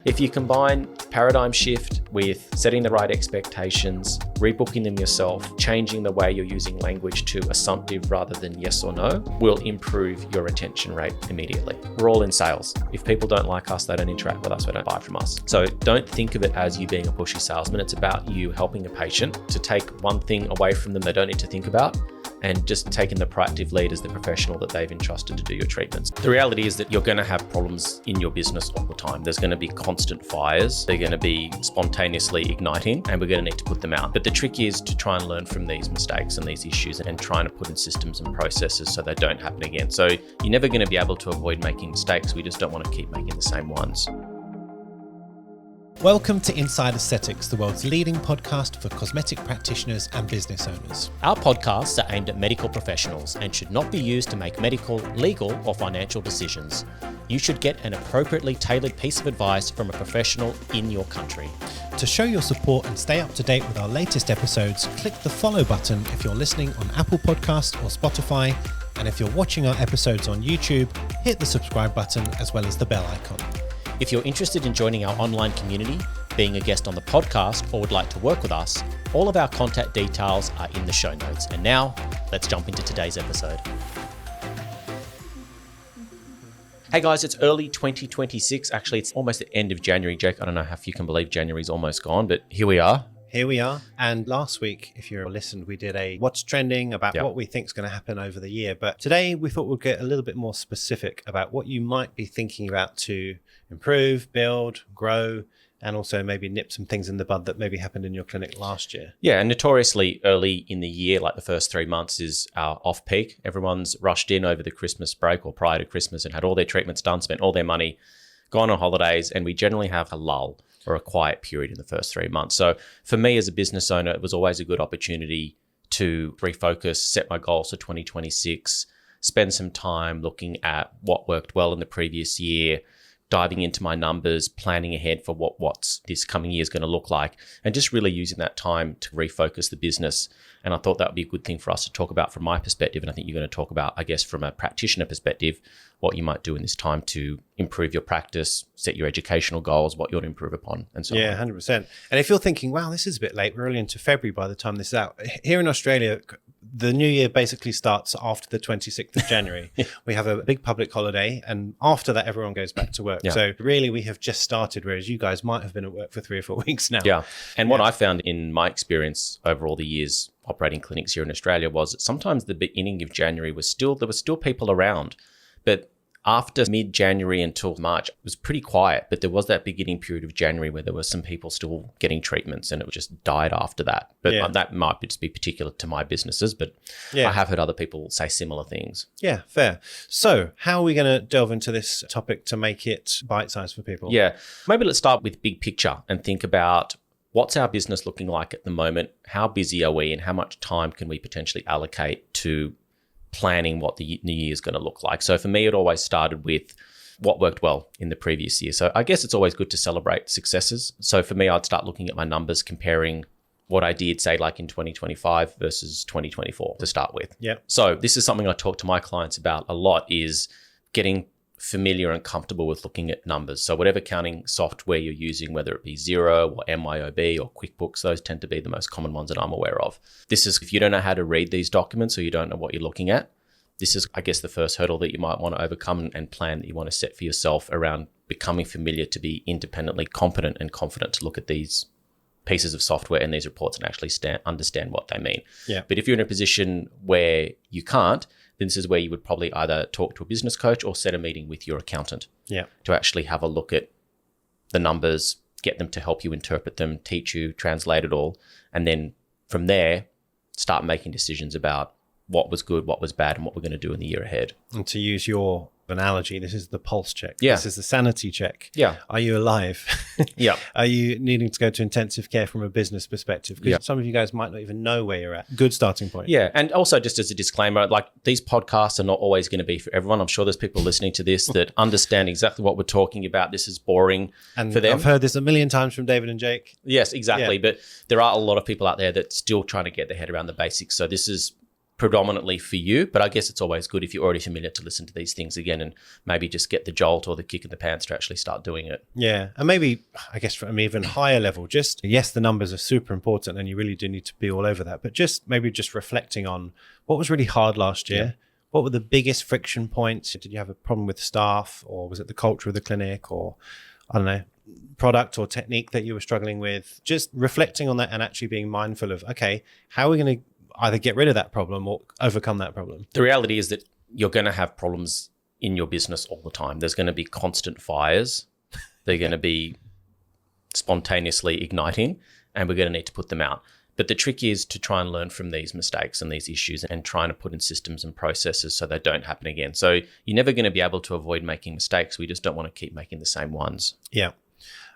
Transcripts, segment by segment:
If you combine paradigm shift with setting the right expectations, rebooking them yourself, changing the way you're using language to assumptive rather than yes or no, will improve your retention rate immediately. We're all in sales. If people don't like us, they don't interact with us, they don't buy from us. So don't think of it as you being a pushy salesman. It's about you helping a patient to take one thing away from them they don't need to think about, and just taking the proactive lead as the professional that they've entrusted to do your treatments. The reality is that you're going to have problems in your business all the time. There's going to be constant fires. They're going to be spontaneously igniting, and we're going to need to put them out. But the trick is to try and learn from these mistakes and these issues and trying to put in systems and processes so they don't happen again. So you're never going to be able to avoid making mistakes. We just don't want to keep making the same ones. Welcome to Inside Aesthetics, the world's leading podcast for cosmetic practitioners and business owners. Our podcasts are aimed at medical professionals and should not be used to make medical, legal, or financial decisions. You should get an appropriately tailored piece of advice from a professional in your country. To show your support and stay up to date with our latest episodes, click the follow button if you're listening on Apple Podcasts or Spotify. And if you're watching our episodes on YouTube, hit the subscribe button as well as the bell icon. If you're interested in joining our online community, being a guest on the podcast, or would like to work with us, all of our contact details are in the show notes. And now, let's jump into today's episode. Hey guys, it's early 2026. Actually, it's almost the end of January. Jake, I don't know if you can believe January's almost gone, but here we are. Here we are. And last week, if you listened, we did a what's trending about what we think is going to happen over the year. But today we thought we'd get a little bit more specific about what you might be thinking about to improve, build, grow, and also maybe nip some things in the bud that maybe happened in your clinic last year. Yeah, and notoriously early in the year, like the first 3 months is our off-peak. Everyone's rushed in over the Christmas break or prior to Christmas and had all their treatments done, spent all their money, gone on holidays, and we generally have a lull or a quiet period in the first 3 months. So for me as a business owner, it was always a good opportunity to refocus, set my goals for 2026, spend some time looking at what worked well in the previous year, diving into my numbers, planning ahead for what's this coming year is going to look like, and just really using that time to refocus the business. And I thought that would be a good thing for us to talk about from my perspective. And I think you're going to talk about, I guess, from a practitioner perspective, what you might do in this time to improve your practice, set your educational goals, what you want to improve upon, and so on. Yeah, 100%. And if you're thinking, wow, this is a bit late, we're early into February by the time this is out. Here in Australia, the new year basically starts after the 26th of January. We have a big public holiday, and after that, everyone goes back to work. Yeah. So really, we have just started, whereas you guys might have been at work for 3 or 4 weeks now. Yeah. And what I found in my experience over all the years operating clinics here in Australia was that sometimes the beginning of January there were still people around, but after mid-January until March, it was pretty quiet, but there was that beginning period of January where there were some people still getting treatments, and it just died after that. But that might just be particular to my businesses, but I have heard other people say similar things. Yeah, fair. So how are we going to delve into this topic to make it bite-sized for people? Yeah, maybe let's start with big picture and think about what's our business looking like at the moment? How busy are we, and how much time can we potentially allocate to planning what the new year is going to look like? So for me, it always started with what worked well in the previous year. So I guess it's always good to celebrate successes. So for me, I'd start looking at my numbers, comparing what I did, say, like in 2025 versus 2024 to start with. Yeah. So this is something I talk to my clients about a lot, is getting familiar and comfortable with looking at numbers. So whatever accounting software you're using, whether it be Xero or MYOB or QuickBooks, those tend to be the most common ones that I'm aware of. This is, if you don't know how to read these documents or you don't know what you're looking at, this is, I guess, the first hurdle that you might want to overcome and plan that you want to set for yourself around becoming familiar to be independently competent and confident to look at these pieces of software and these reports and actually understand what they mean. Yeah. But if you're in a position where you can't, then this is where you would probably either talk to a business coach or set a meeting with your accountant to actually have a look at the numbers, get them to help you interpret them, teach you, translate it all. And then from there, start making decisions about what was good, what was bad, and what we're going to do in the year ahead. And to use your analogy, this is the pulse check. Yeah. This is the sanity check. Yeah. Are you alive? Yeah. Are you needing to go to intensive care from a business perspective? Because some of you guys might not even know where you're at. Good starting point. Yeah. And also, just as a disclaimer, like, these podcasts are not always going to be for everyone. I'm sure there's people listening to this that understand exactly what we're talking about. This is boring for them. I've heard this a million times from David and Jake. Yes, exactly. Yeah. But there are a lot of people out there that still trying to get their head around the basics. So this is predominantly for you, but I guess it's always good if you're already familiar to listen to these things again and maybe just get the jolt or the kick in the pants to actually start doing it. Yeah. And maybe, I guess from an even higher level, just, yes, the numbers are super important and you really do need to be all over that, but just maybe just reflecting on what was really hard last year. Yeah. What were the biggest friction points? Did you have a problem with staff, or was it the culture of the clinic, or I don't know, product or technique that you were struggling with? Just reflecting on that and actually being mindful of, okay, how are we going to either get rid of that problem or overcome that problem? The reality is that you're going to have problems in your business all the time. There's going to be constant fires. They're going to be spontaneously igniting, and we're going to need to put them out. But the trick is to try and learn from these mistakes and these issues and trying to put in systems and processes so they don't happen again. So you're never going to be able to avoid making mistakes. We just don't want to keep making the same ones. Yeah.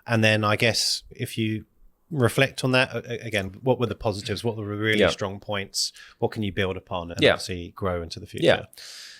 And then I guess if you reflect on that again, what were the positives? What were the really strong points? What can you build upon and obviously grow into the future? Yeah.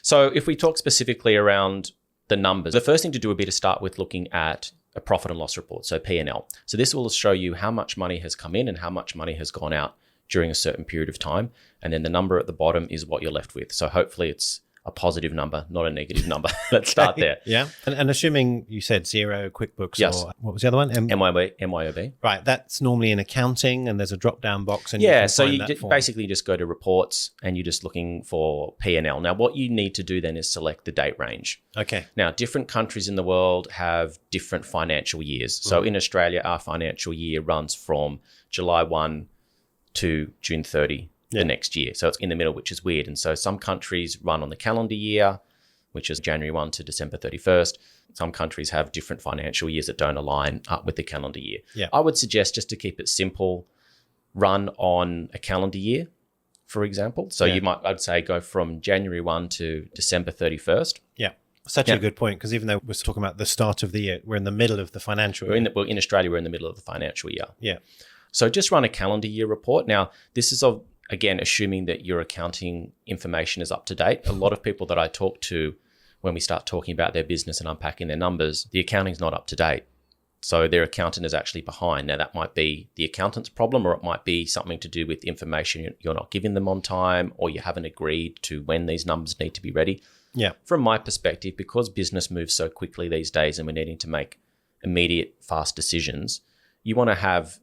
So if we talk specifically around the numbers, the first thing to do would be to start with looking at a profit and loss report, so P&L. So this will show you how much money has come in and how much money has gone out during a certain period of time. And then the number at the bottom is what you're left with. So hopefully it's a positive number, not a negative number. Let's start there. Yeah. And assuming you said Xero, QuickBooks, yes. or what was the other one? MYOB. Right. That's normally in accounting and there's a drop-down box. And so you basically just go to reports and you're just looking for P&L. Now, what you need to do then is select the date range. Okay. Now, different countries in the world have different financial years. So in Australia, our financial year runs from July 1 to June 30. The next year. So it's in the middle, which is weird. And so some countries run on the calendar year, which is January 1 to December 31st. Some countries have different financial years that don't align up with the calendar year. Yeah. I would suggest, just to keep it simple, run on a calendar year, for example. So I'd say go from January 1 to December 31st. Yeah. Such a good point, because even though we're talking about the start of the year, we're in the middle of the financial year. In Australia, we're in the middle of the financial year. Yeah. So just run a calendar year report. Now, this is again, assuming that your accounting information is up to date. A lot of people that I talk to, when we start talking about their business and unpacking their numbers, the accounting's not up to date. So their accountant is actually behind. Now, that might be the accountant's problem, or it might be something to do with information you're not giving them on time, or you haven't agreed to when these numbers need to be ready. Yeah. From my perspective, because business moves so quickly these days and we're needing to make immediate, fast decisions, you want to have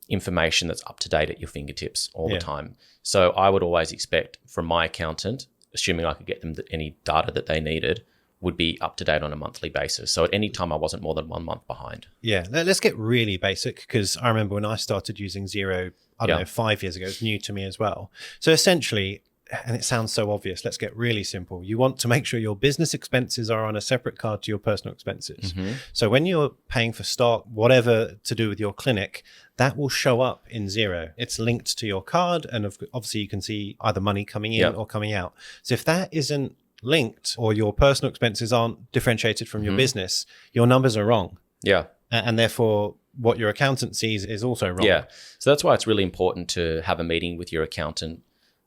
information that's up to date at your fingertips all the time. So I would always expect from my accountant, assuming I could get them any data that they needed, would be up to date on a monthly basis. So at any time I wasn't more than 1 month behind. Yeah. Let's get really basic, because I remember when I started using Xero, I don't know, 5 years ago, it's new to me as well. So essentially, and it sounds so obvious, let's get really simple. You want to make sure your business expenses are on a separate card to your personal expenses. Mm-hmm. So when you're paying for stock, whatever to do with your clinic, that will show up in Xero. It's linked to your card, and obviously you can see either money coming in or coming out. So if that isn't linked, or your personal expenses aren't differentiated from your business, your numbers are wrong. Yeah. And therefore, what your accountant sees is also wrong. Yeah. So that's why it's really important to have a meeting with your accountant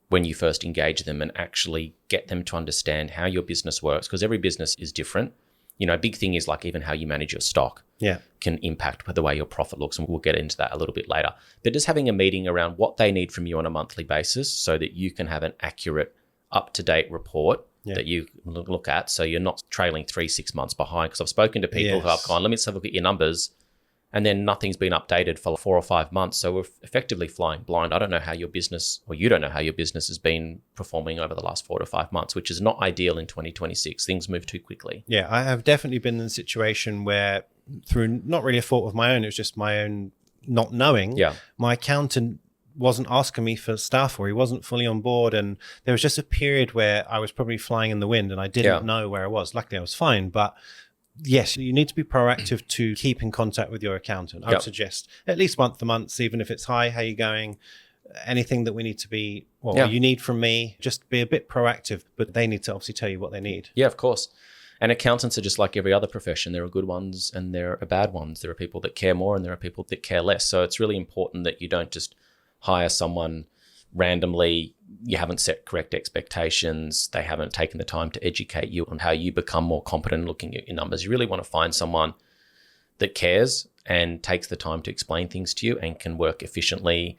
when you first engage them and actually get them to understand how your business works, because every business is different. You know, a big thing is like even how you manage your stock can impact the way your profit looks, and we'll get into that a little bit later. But just having a meeting around what they need from you on a monthly basis so that you can have an accurate, up-to-date report that you look at, so you're not trailing 3-6 months behind. Because I've spoken to people who have gone, let me just have a look at your numbers, and then nothing's been updated for 4 or 5 months. So we're effectively flying blind. I don't know how your business, or you don't know how your business has been performing over the last 4 to 5 months, which is not ideal in 2026. Things move too quickly. Yeah, I have definitely been in a situation where, through not really a fault of my own, it was just my own not knowing. Yeah. My accountant wasn't asking me for stuff, or he wasn't fully on board. And there was just a period where I was probably flying in the wind and I didn't know where I was. Luckily, I was fine. But yes, you need to be proactive to keep in contact with your accountant. I would suggest at least once a month, even if it's, hi, how you going? Anything that we need to be, you need from me, just be a bit proactive, but they need to obviously tell you what they need. Yeah, of course. And accountants are just like every other profession. There are good ones and there are bad ones. There are people that care more and there are people that care less. So it's really important that you don't just hire someone randomly. You haven't set correct expectations. They haven't taken the time to educate you on how you become more competent looking at your numbers. You really want to find someone that cares and takes the time to explain things to you and can work efficiently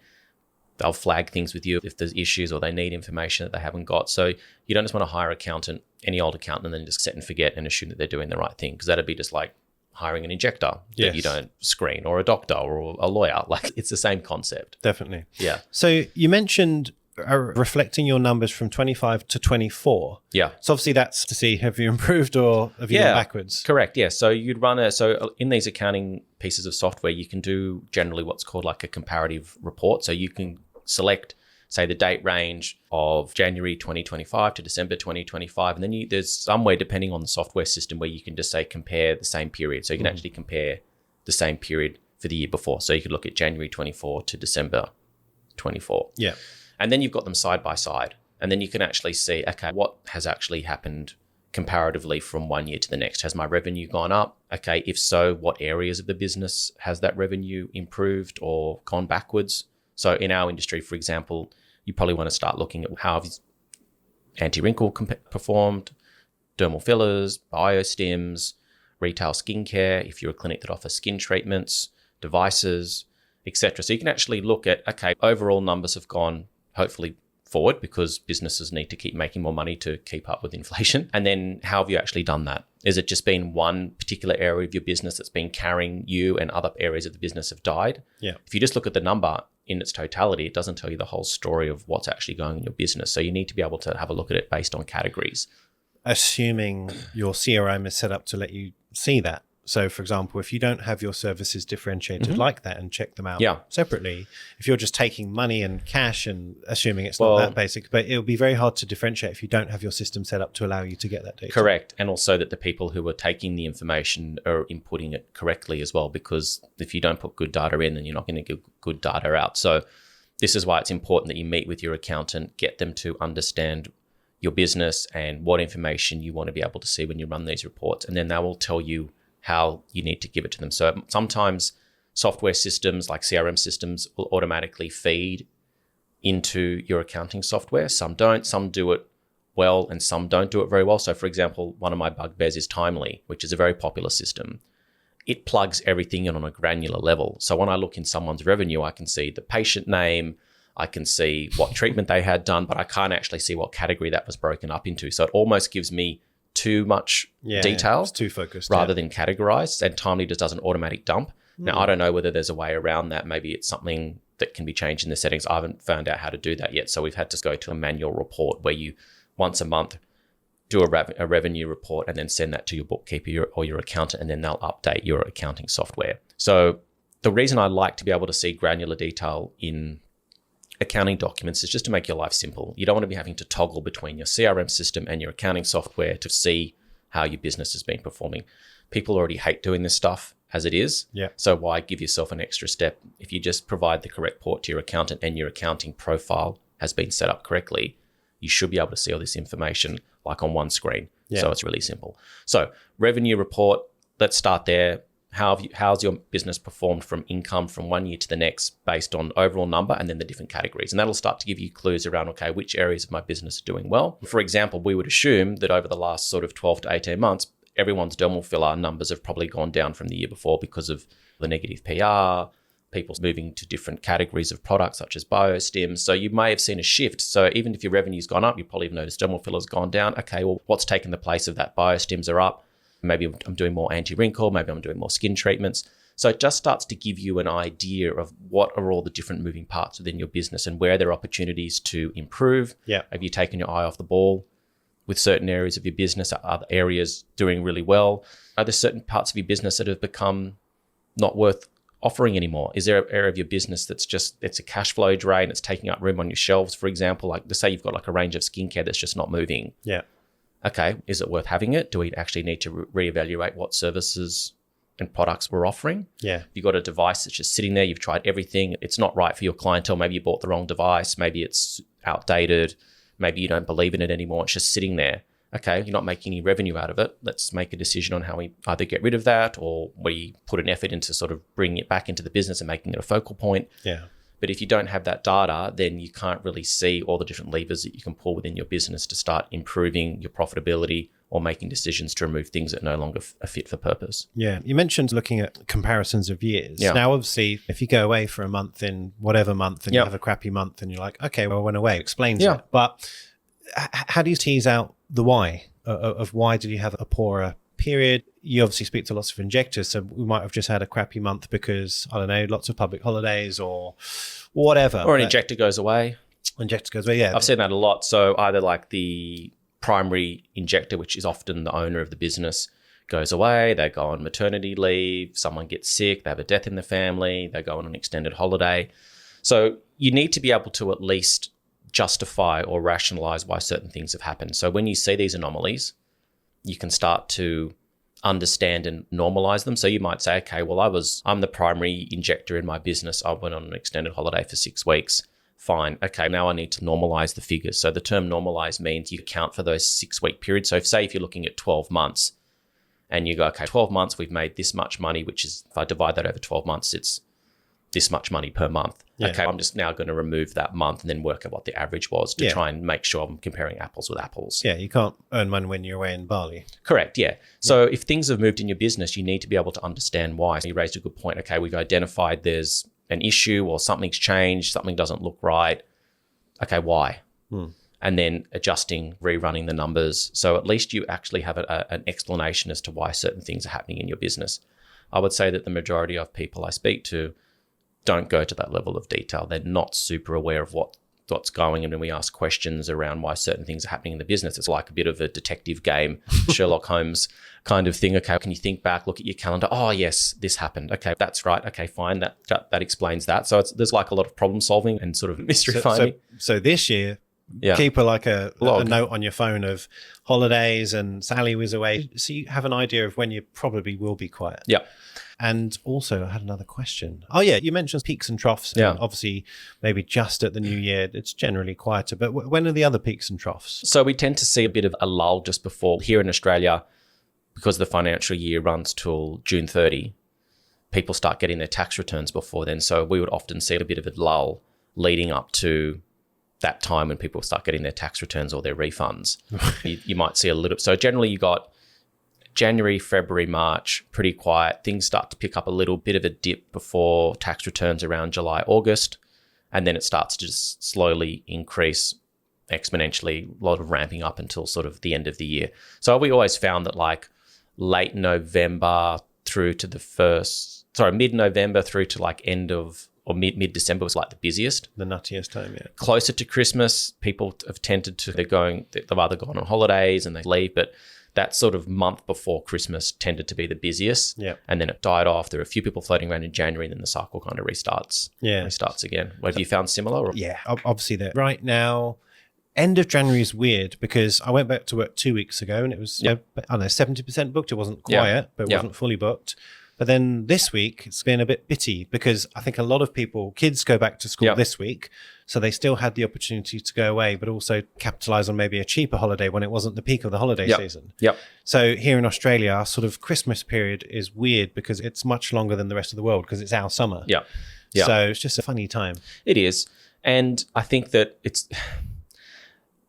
They'll flag things with you if there's issues or they need information that they haven't got. So you don't just want to hire an accountant, any old accountant, and then just set and forget and assume that they're doing the right thing, because that'd be just like hiring an injector that you don't screen, or a doctor or a lawyer. Like, it's the same concept. Definitely. Yeah. So you mentioned reflecting your numbers from 25 to 24. Yeah. So obviously that's to see, have you improved or have you gone backwards? Correct. Yeah. So you'd run so in these accounting pieces of software, you can do generally what's called like a comparative report. So you can select, say, the date range of January 2025 to December 2025. And then there's somewhere, depending on the software system, where you can just say compare the same period. So you can actually compare the same period for the year before. So you could look at January 24 to December 24. Yeah. And then you've got them side by side. And then you can actually see, okay, what has actually happened comparatively from one year to the next? Has my revenue gone up? Okay, if so, what areas of the business has that revenue improved or gone backwards? So in our industry, for example, you probably want to start looking at how have anti-wrinkle performed, dermal fillers, biostims, retail skincare, if you're a clinic that offers skin treatments, devices, etc. So you can actually look at, okay, overall numbers have gone hopefully forward because businesses need to keep making more money to keep up with inflation. And then how have you actually done that? Is it just been one particular area of your business that's been carrying you and other areas of the business have died? Yeah. If you just look at the number in its totality, it doesn't tell you the whole story of what's actually going in your business. So you need to be able to have a look at it based on categories. Assuming your CRM is set up to let you see that. So, for example, if you don't have your services differentiated like that and check them out separately, if you're just taking money and cash and assuming it's not that basic, but it'll be very hard to differentiate if you don't have your system set up to allow you to get that data. Correct. And also that the people who are taking the information are inputting it correctly as well, because if you don't put good data in, then you're not going to get good data out. So this is why it's important that you meet with your accountant, get them to understand your business and what information you want to be able to see when you run these reports. And then they will tell you how you need to give it to them. So sometimes software systems like CRM systems will automatically feed into your accounting software. Some don't, some do it well and some don't do it very well. So for example, one of my bugbears is Timely, which is a very popular system. It plugs everything in on a granular level. So when I look in someone's revenue, I can see the patient name, I can see what treatment they had done, but I can't actually see what category that was broken up into. So it almost gives me too much detail, it's too focused rather than categorized, and Timely just does an automatic dump. Now, I don't know whether there's a way around that. Maybe it's something that can be changed in the settings. I haven't found out how to do that yet. So we've had to go to a manual report where you once a month do a revenue report and then send that to your bookkeeper or your accountant, and then they'll update your accounting software. So the reason I like to be able to see granular detail in accounting documents is just to make your life simple. You don't want to be having to toggle between your CRM system and your accounting software to see how your business has been performing. People already hate doing this stuff as it is. Yeah. So why give yourself an extra step? If you just provide the correct port to your accountant and your accounting profile has been set up correctly, you should be able to see all this information like on one screen. Yeah. So it's really simple. So revenue report, let's start there. How's your business performed from income from one year to the next based on overall number and then the different categories? And that'll start to give you clues around, okay, which areas of my business are doing well. For example, we would assume that over the last sort of 12 to 18 months, everyone's dermal filler numbers have probably gone down from the year before because of the negative PR, people moving to different categories of products such as biostims. So you may have seen a shift. So even if your revenue's gone up, you probably have noticed dermal filler's gone down. Okay, well, what's taken the place of that? Biostims are up. Maybe I'm doing more anti-wrinkle, maybe I'm doing more skin treatments. So it just starts to give you an idea of what are all the different moving parts within your business and where there are opportunities to improve. Yeah. Have you taken your eye off the ball with certain areas of your business? Are other areas doing really well? Are there certain parts of your business that have become not worth offering anymore? Is there an area of your business that's just, it's a cash flow drain, it's taking up room on your shelves, for example? Like, to say you've got like a range of skincare that's just not moving. Yeah. Okay, is it worth having it? Do we actually need to reevaluate what services and products we're offering? Yeah. You've got a device that's just sitting there, you've tried everything, it's not right for your clientele, maybe you bought the wrong device, maybe it's outdated, maybe you don't believe in it anymore, it's just sitting there. Okay, you're not making any revenue out of it. Let's make a decision on how we either get rid of that or we put an effort into sort of bringing it back into the business and making it a focal point. Yeah. But if you don't have that data, then you can't really see all the different levers that you can pull within your business to start improving your profitability or making decisions to remove things that no longer are fit for purpose. Yeah. You mentioned looking at comparisons of years. Yeah. Now, obviously, if you go away for a month in whatever month and you have a crappy month and you're like, okay, well, I went away, explains it. But how do you tease out the why of why did you have a poorer period? You obviously speak to lots of injectors, so we might have just had a crappy month because, I don't know, lots of public holidays or whatever. Or an injector goes away. Injector goes away, yeah. I've seen that a lot. So either like the primary injector, which is often the owner of the business, goes away, they go on maternity leave, someone gets sick, they have a death in the family, they go on an extended holiday. So you need to be able to at least justify or rationalize why certain things have happened. So when you see these anomalies, you can start to understand and normalize them. So you might say, okay, well, I'm the primary injector in my business. I went on an extended holiday for 6 weeks. Fine. Okay, now I need to normalize the figures. So the term normalize means you account for those 6-week periods. So if you're looking at 12 months and you go, okay, 12 months, we've made this much money, which is, if I divide that over 12 months, it's this much money per month. Yeah. Okay, I'm just now going to remove that month and then work out what the average was to try and make sure I'm comparing apples with apples. Yeah, you can't earn money when you're away in Bali. Correct, yeah. So if things have moved in your business, you need to be able to understand why. So you raised a good point. Okay, we've identified there's an issue or something's changed, something doesn't look right. Okay, why? And then adjusting, rerunning the numbers. So at least you actually have an explanation as to why certain things are happening in your business. I would say that the majority of people I speak to don't go to that level of detail. They're not super aware of what's going on. And when we ask questions around why certain things are happening in the business, it's like a bit of a detective game, Sherlock Holmes kind of thing. Okay, can you think back, look at your calendar? Oh, yes, this happened. Okay, that's right. Okay, fine. That explains that. So there's like a lot of problem solving and sort of mystery finding. So this year, keep a note on your phone of holidays and Sally was away. So you have an idea of when you probably will be quiet. Yeah. And also, I had another question. Oh, yeah, you mentioned peaks and troughs. Yeah. And obviously, maybe just at the new year, it's generally quieter. But when are the other peaks and troughs? So we tend to see a bit of a lull just before. Here in Australia, because the financial year runs till June 30, people start getting their tax returns before then. So we would often see a bit of a lull leading up to that time when people start getting their tax returns or their refunds. You might see a little. So generally, you got January, February, March, pretty quiet. Things start to pick up a little bit of a dip before tax returns around July, August. And then it starts to just slowly increase exponentially, a lot of ramping up until sort of the end of the year. So we always found that like late November through to mid-November through to like end of or mid-December was like the busiest. The nuttiest time, yeah. Closer to Christmas, people have tended to, they've either gone on holidays and they leave, but that sort of month before Christmas tended to be the busiest. Yeah. And then it died off. There were a few people floating around in January and then the cycle kind of restarts. Yeah. Restarts again. Have you found similar? Or? Yeah, obviously that right now, end of January is weird because I went back to work 2 weeks ago and it was, 70% booked. It wasn't quiet, but it wasn't fully booked. But then this week, it's been a bit bitty because I think a lot of kids go back to school this week. So they still had the opportunity to go away, but also capitalize on maybe a cheaper holiday when it wasn't the peak of the holiday season. Yep. So here in Australia, our sort of Christmas period is weird because it's much longer than the rest of the world because it's our summer. Yeah. So it's just a funny time. It is. And I think that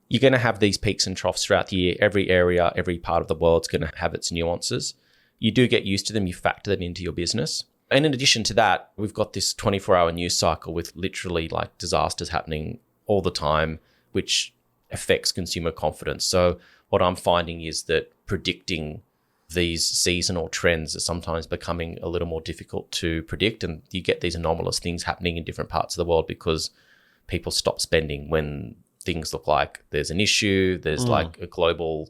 you're going to have these peaks and troughs throughout the year. Every area, every part of the world's going to have its nuances. You do get used to them. You factor them into your business. And in addition to that, we've got this 24-hour news cycle with literally like disasters happening all the time, which affects consumer confidence. So what I'm finding is that predicting these seasonal trends are sometimes becoming a little more difficult to predict. And you get these anomalous things happening in different parts of the world because people stop spending when things look like there's an issue, there's like a global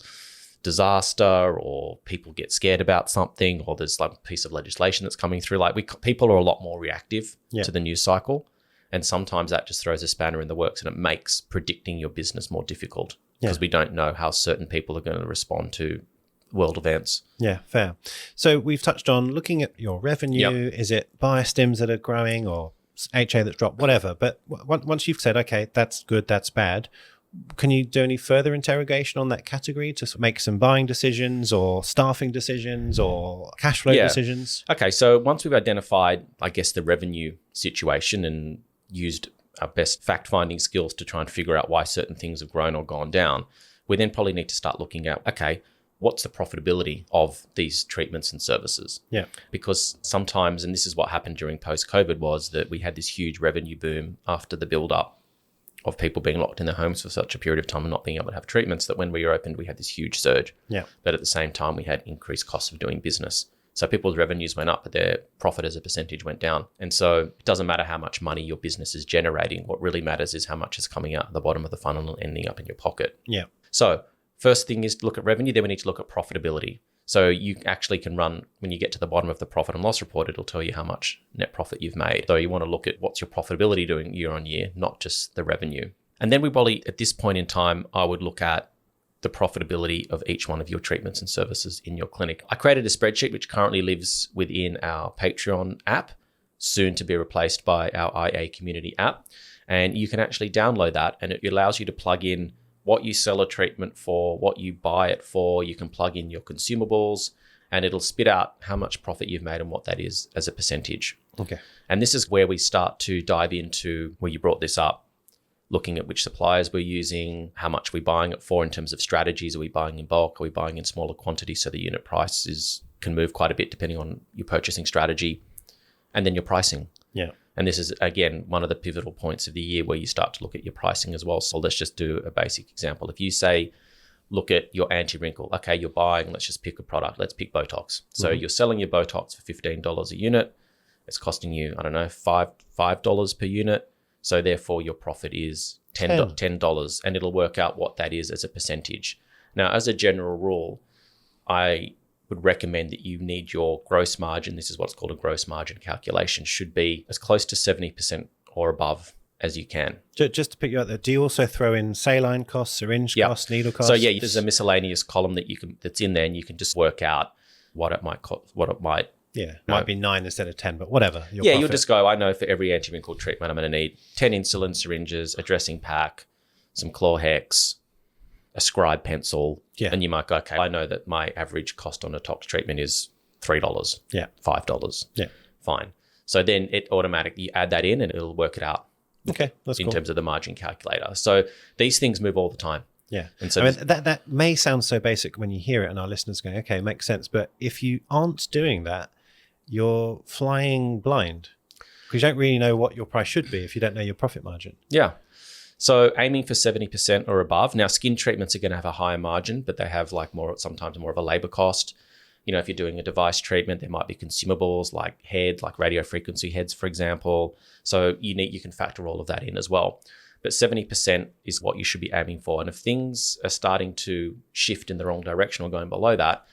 disaster, or people get scared about something, or there's like a piece of legislation that's coming through. Like people are a lot more reactive to the news cycle, and sometimes that just throws a spanner in the works, and it makes predicting your business more difficult because we don't know how certain people are going to respond to world events. Yeah, fair. So we've touched on looking at your revenue. Is it buyer stims that are growing or HA that's dropped, whatever? But once you've said, okay, that's good, that's bad, can you do any further interrogation on that category to make some buying decisions or staffing decisions or cash flow decisions? Okay, so once we've identified, I guess, the revenue situation and used our best fact-finding skills to try and figure out why certain things have grown or gone down, we then probably need to start looking at, okay, what's the profitability of these treatments and services? Yeah. Because sometimes, and this is what happened during post-COVID, was that we had this huge revenue boom after the build-up of people being locked in their homes for such a period of time and not being able to have treatments, that when we reopened, we had this huge surge. Yeah. But at the same time, we had increased costs of doing business. So people's revenues went up, but their profit as a percentage went down. And so it doesn't matter how much money your business is generating. What really matters is how much is coming out the bottom of the funnel and ending up in your pocket. Yeah. So first thing is to look at revenue. Then we need to look at profitability. So you actually can run, when you get to the bottom of the profit and loss report, it'll tell you how much net profit you've made. So you want to look at what's your profitability doing year on year, not just the revenue. And then we probably, at this point in time, I would look at the profitability of each one of your treatments and services in your clinic. I created a spreadsheet which currently lives within our Patreon app, soon to be replaced by our IA community app. And you can actually download that, and it allows you to plug in what you sell a treatment for, what you buy it for. You can plug in your consumables, and it'll spit out how much profit you've made and what that is as a percentage. Okay. And this is where we start to dive into where you brought this up, looking at which suppliers we're using, how much we're buying it for in terms of strategies. Are we buying in bulk? Are we buying in smaller quantities? So the unit price can move quite a bit depending on your purchasing strategy, and then your pricing. Yeah. And this is, again, one of the pivotal points of the year where you start to look at your pricing as well. So let's just do a basic example. If you say, look at your anti-wrinkle, okay, you're buying, let's just pick a product. Let's pick Botox. So you're selling your Botox for $15 a unit. It's costing you, I don't know, $5 per unit. So therefore your profit is $10, and it'll work out what that is as a percentage. Now, as a general rule, I would recommend that you need your gross margin, this is what's called a gross margin calculation, should be as close to 70% or above as you can. Just to pick you out there, do you also throw in saline costs, syringe costs, needle costs? So yeah, there's a miscellaneous column that's in there, and you can just work out what it might cost, might be 9 instead of 10, but whatever. You'll just go, I know for every anti-wrinkle treatment, I'm going to need 10 insulin syringes, a dressing pack, some Chlorhex, a scribe pencil. Yeah. And you might go, okay, I know that my average cost on a tox treatment is $3. Yeah. $5. Yeah. Fine. So then it automatically, you add that in and it'll work it out. Okay, that's in cool. terms of the margin calculator. So these things move all the time. Yeah. And so I mean, that may sound so basic when you hear it, and our listeners going, okay, makes sense. But if you aren't doing that, you're flying blind, because you don't really know what your price should be if you don't know your profit margin. Yeah. So aiming for 70% or above. Now, skin treatments are going to have a higher margin, but they have sometimes more of a labor cost. You know, if you're doing a device treatment, there might be consumables like radio frequency heads, for example. So you can factor all of that in as well. But 70% is what you should be aiming for. And if things are starting to shift in the wrong direction or going below that,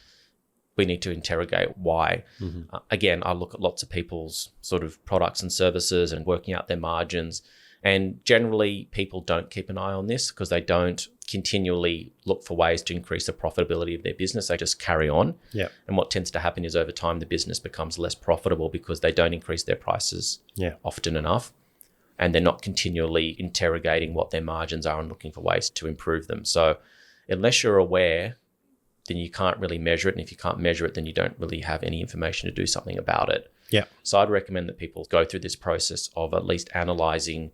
we need to interrogate why. Mm-hmm. Again, I look at lots of people's sort of products and services and working out their margins. And generally, people don't keep an eye on this because they don't continually look for ways to increase the profitability of their business. They just carry on. Yeah. And what tends to happen is over time, the business becomes less profitable because they don't increase their prices often enough. And they're not continually interrogating what their margins are and looking for ways to improve them. So unless you're aware, then you can't really measure it. And if you can't measure it, then you don't really have any information to do something about it. Yeah. So I'd recommend that people go through this process of at least analyzing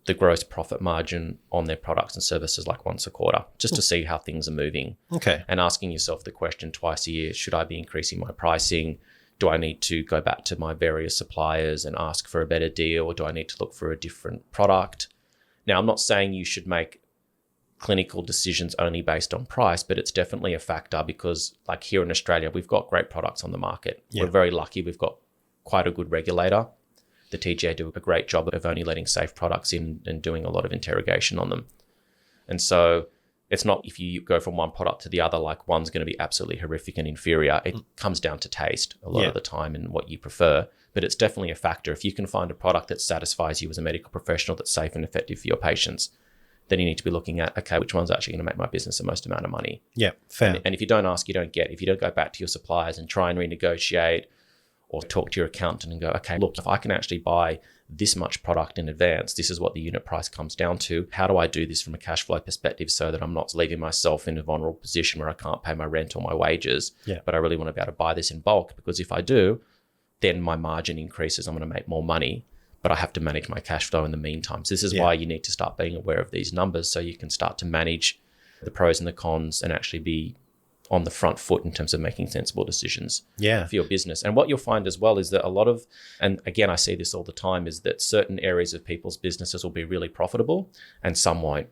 the gross profit margin on their products and services like once a quarter, just to see how things are moving. Okay. And asking yourself the question twice a year, should I be increasing my pricing? Do I need to go back to my various suppliers and ask for a better deal, or do I need to look for a different product? Now, I'm not saying you should make clinical decisions only based on price, but it's definitely a factor because like here in Australia, we've got great products on the market. Yeah. We're very lucky. We've got quite a good regulator. The TGA do a great job of only letting safe products in and doing a lot of interrogation on them. And so it's not if you go from one product to the other, like one's going to be absolutely horrific and inferior. It comes down to taste a lot of the time and what you prefer, but it's definitely a factor. If you can find a product that satisfies you as a medical professional that's safe and effective for your patients, then you need to be looking at, okay, which one's actually going to make my business the most amount of money? Yeah, fair. And if you don't ask, you don't get. If you don't go back to your suppliers and try and renegotiate or talk to your accountant and go, okay, look, if I can actually buy this much product in advance, this is what the unit price comes down to. How do I do this from a cash flow perspective so that I'm not leaving myself in a vulnerable position where I can't pay my rent or my wages, but I really want to be able to buy this in bulk? Because if I do, then my margin increases. I'm going to make more money. but I have to manage my cash flow in the meantime. So this is why you need to start being aware of these numbers so you can start to manage the pros and the cons and actually be on the front foot in terms of making sensible decisions for your business. And what you'll find as well is that a lot of, and again, I see this all the time, is that certain areas of people's businesses will be really profitable and some won't.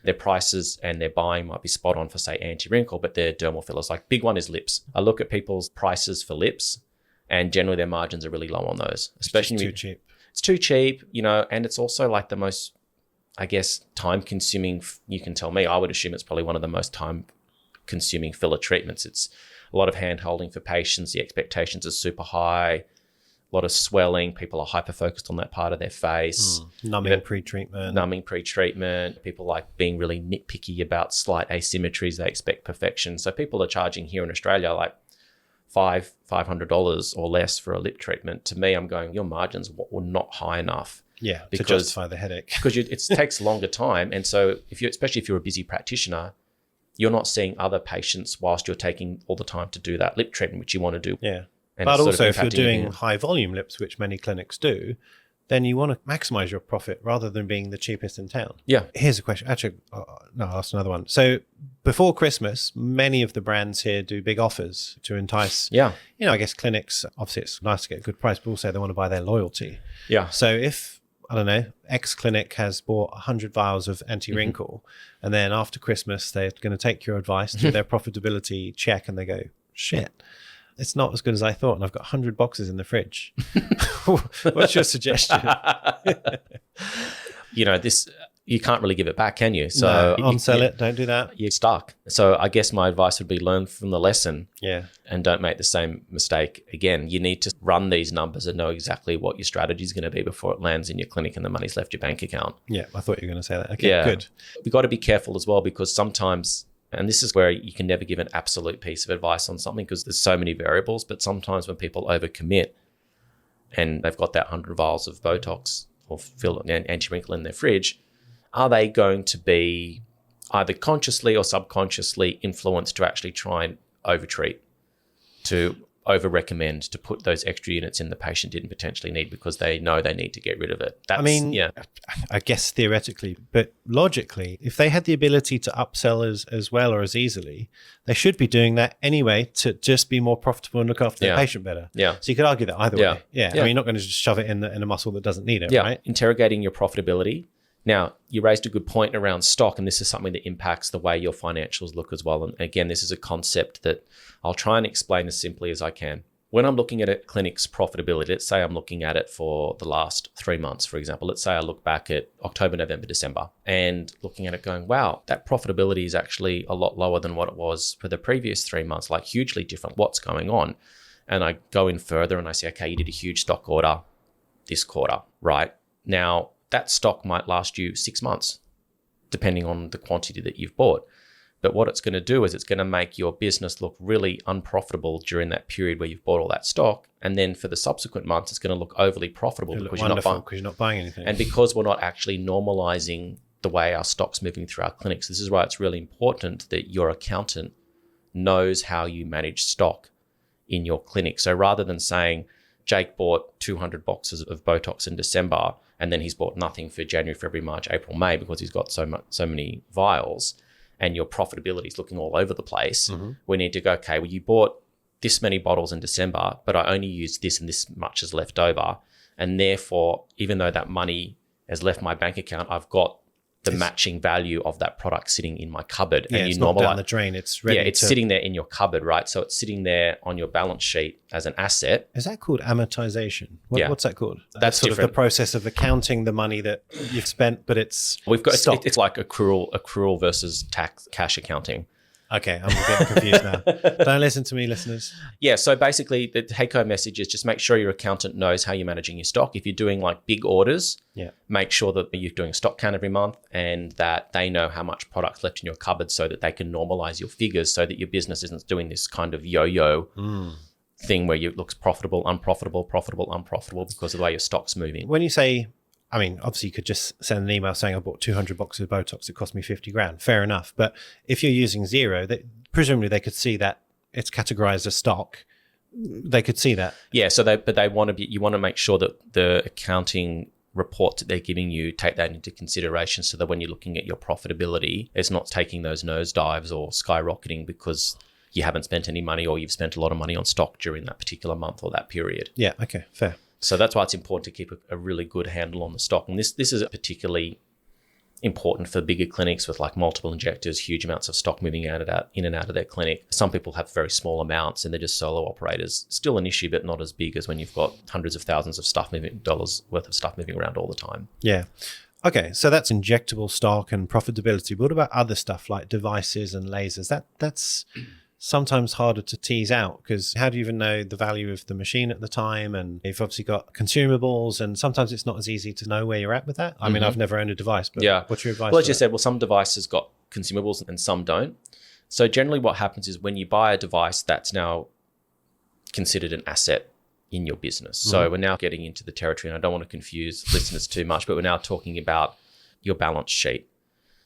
Their prices and their buying might be spot on for, say, anti-wrinkle, but their dermal fillers, like big one is lips. I look at people's prices for lips and generally their margins are really low on those. Especially it's too cheap. It's too cheap, and it's also like the most, I guess, time consuming, you can tell me, I would assume it's probably one of the most time consuming filler treatments. It's a lot of hand holding for patients. The expectations are super high, a lot of swelling. People are hyper focused on that part of their face. Numbing pre-treatment. People like being really nitpicky about slight asymmetries. They expect perfection. So people are charging here in Australia like $500 or less for a lip treatment. To me, I'm going, your margins were not high enough. Yeah, to justify the headache. Because it takes longer time. And so especially if you're a busy practitioner, you're not seeing other patients whilst you're taking all the time to do that lip treatment, which you want to do. Yeah. And but also if you're doing high volume lips, which many clinics do, then you want to maximize your profit rather than being the cheapest in town. Yeah. Here's a question. Actually, no, I'll ask another one. So before Christmas, many of the brands here do big offers to entice, I guess clinics, obviously it's nice to get a good price, but also they want to buy their loyalty. Yeah. So if, I don't know, X clinic has bought 100 vials of anti-wrinkle, and then after Christmas, they're going to take your advice, do their profitability check, and they go, shit, it's not as good as I thought, and I've got 100 boxes in the fridge. What's your suggestion? You can't really give it back, can you? So unsell it, don't do that. You're stuck. So I guess my advice would be learn from the lesson and don't make the same mistake again. You need to run these numbers and know exactly what your strategy is going to be before it lands in your clinic and the money's left your bank account. Yeah, I thought you were going to say that. Okay, good. We've got to be careful as well because sometimes, and this is where you can never give an absolute piece of advice on something because there's so many variables, but sometimes when people overcommit and they've got that 100 vials of Botox or anti-wrinkle in their fridge, are they going to be either consciously or subconsciously influenced to actually try and overtreat, to over-recommend, to put those extra units in the patient didn't potentially need because they know they need to get rid of it? I guess theoretically, but logically, if they had the ability to upsell as well or as easily, they should be doing that anyway to just be more profitable and look after their patient better. Yeah. So you could argue that either way. Yeah. I mean, you're not going to just shove it in a muscle that doesn't need it, right? Interrogating your profitability. Now, you raised a good point around stock, and this is something that impacts the way your financials look as well. And again, this is a concept that I'll try and explain as simply as I can. When I'm looking at a clinic's profitability, let's say I'm looking at it for the last 3 months, for example. Let's say I look back at October, November, December, and looking at it going, wow, that profitability is actually a lot lower than what it was for the previous 3 months, like hugely different. What's going on? And I go in further and I say, okay, you did a huge stock order this quarter, right? Now, that stock might last you 6 months, depending on the quantity that you've bought. But what it's going to do is it's going to make your business look really unprofitable during that period where you've bought all that stock. And then for the subsequent months, it's going to look overly profitable because you're not buying anything. And because we're not actually normalizing the way our stock's moving through our clinics. This is why it's really important that your accountant knows how you manage stock in your clinic. So rather than saying, Jake bought 200 boxes of Botox in December, and then he's bought nothing for January, February, March, April, May because he's got so many vials, and your profitability is looking all over the place. We need to go, okay, well, you bought this many bottles in December, but I only used this and this much is left over. And therefore, even though that money has left my bank account, I've got the matching value of that product sitting in my cupboard. Yeah, and you normalize down the drain. It's ready. Yeah, it's sitting there in your cupboard, right? So it's sitting there on your balance sheet as an asset. Is that called amortization? What's that called? That's sort different. of the process of accounting the money that you've spent, but it's it's like accrual versus cash accounting. Okay, I'm getting confused now. Don't listen to me, listeners. Yeah, so basically the take-home message is just make sure your accountant knows how you're managing your stock. If you're doing like big orders, make sure that you're doing a stock count every month and that they know how much product's left in your cupboard so that they can normalize your figures so that your business isn't doing this kind of yo-yo thing where it looks profitable, unprofitable, profitable, unprofitable because of the way your stock's moving. When you say, I mean, obviously you could just send an email saying I bought 200 boxes of Botox. It cost me 50 grand. Fair enough. But if you're using Xero, presumably they could see that it's categorized as stock they could see that. Yeah. So you want to make sure that the accounting reports that they're giving you take that into consideration, so that when you're looking at your profitability, it's not taking those nosedives or skyrocketing because you haven't spent any money or you've spent a lot of money on stock during that particular month or that period. Yeah. Okay. Fair. So that's why it's important to keep a really good handle on the stock. And this is particularly important for bigger clinics with like multiple injectors, huge amounts of stock moving in and out of their clinic. Some people have very small amounts and they're just solo operators. Still an issue, but not as big as when you've got hundreds of thousands of dollars worth of stuff moving around all the time. Yeah. Okay. So that's injectable stock and profitability. But what about other stuff like devices and lasers? That's sometimes harder to tease out, because how do you even know the value of the machine at the time? And you've obviously got consumables, and sometimes it's not as easy to know where you're at with that. I mean, I've never owned a device, but what's your advice? Well, as you said, some devices got consumables and some don't. So generally what happens is when you buy a device, that's now considered an asset in your business. So we're now getting into the territory, and I don't want to confuse listeners too much, but we're now talking about your balance sheet.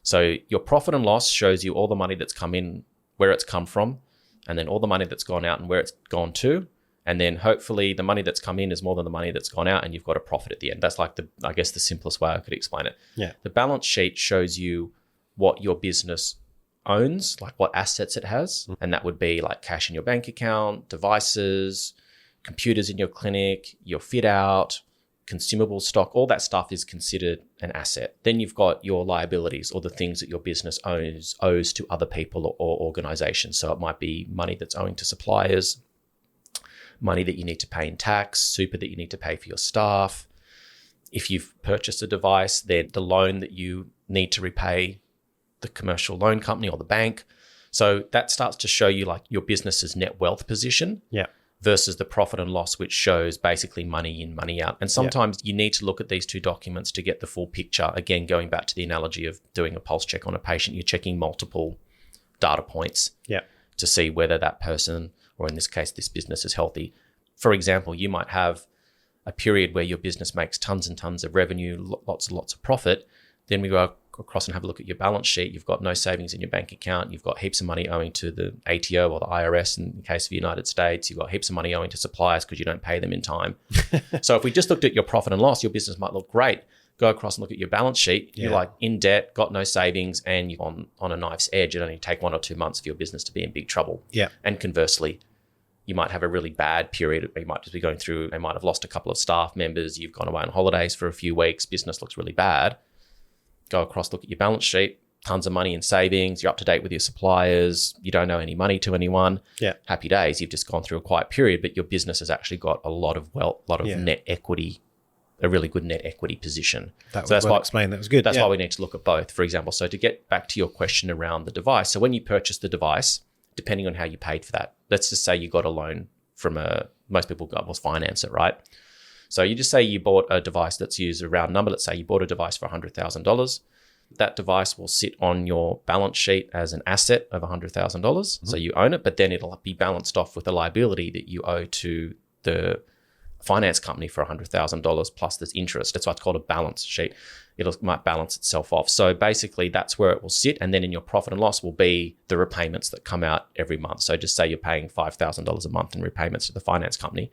So your profit and loss shows you all the money that's come in, where it's come from, and then all the money that's gone out and where it's gone to. And then hopefully the money that's come in is more than the money that's gone out, and you've got a profit at the end. That's like the simplest way I could explain it. Yeah. The balance sheet shows you what your business owns, like what assets it has. And that would be like cash in your bank account, devices, computers in your clinic, your fit out, consumable stock, all that stuff is considered an asset. Then you've got your liabilities, or the things that your business owes to other people or organizations. So it might be money that's owing to suppliers, money that you need to pay in tax, super that you need to pay for your staff. If you've purchased a device, then the loan that you need to repay the commercial loan company or the bank. So that starts to show you like your business's net wealth position. Yeah. Versus the profit and loss, which shows basically money in, money out. And sometimes you need to look at these two documents to get the full picture. Again, going back to the analogy of doing a pulse check on a patient, you're checking multiple data points to see whether that person, or in this case, this business, is healthy. For example, you might have a period where your business makes tons and tons of revenue, lots and lots of profit. Then we go across and have a look at your balance sheet. You've got no savings in your bank account. You've got heaps of money owing to the ATO or the IRS in the case of the United States. You've got heaps of money owing to suppliers because you don't pay them in time. So if we just looked at your profit and loss, your business might look great. Go across and look at your balance sheet. You're like in debt, got no savings, and you're on a knife's edge. It only take 1 or 2 months for your business to be in big trouble. Yeah. And conversely, you might have a really bad period. You might just be going through, they might have lost a couple of staff members. You've gone away on holidays for a few weeks. Business looks really bad. Go across, look at your balance sheet, tons of money in savings. You're up to date with your suppliers. You don't owe any money to anyone. Yeah. Happy days. You've just gone through a quiet period, but your business has actually got a lot of wealth, net equity, a really good net equity position. That's well explained. That was good. That's why we need to look at both, for example. So to get back to your question around the device. So when you purchase the device, depending on how you paid for that, let's just say you got a loan from most people finance it, right? So you just say you bought a device, let's use a round number. Let's say you bought a device for $100,000. That device will sit on your balance sheet as an asset of $100,000. So you own it, but then it'll be balanced off with a liability that you owe to the finance company for $100,000 plus this interest. That's why it's called a balance sheet. It might balance itself off. So basically that's where it will sit. And then in your profit and loss will be the repayments that come out every month. So just say you're paying $5,000 a month in repayments to the finance company.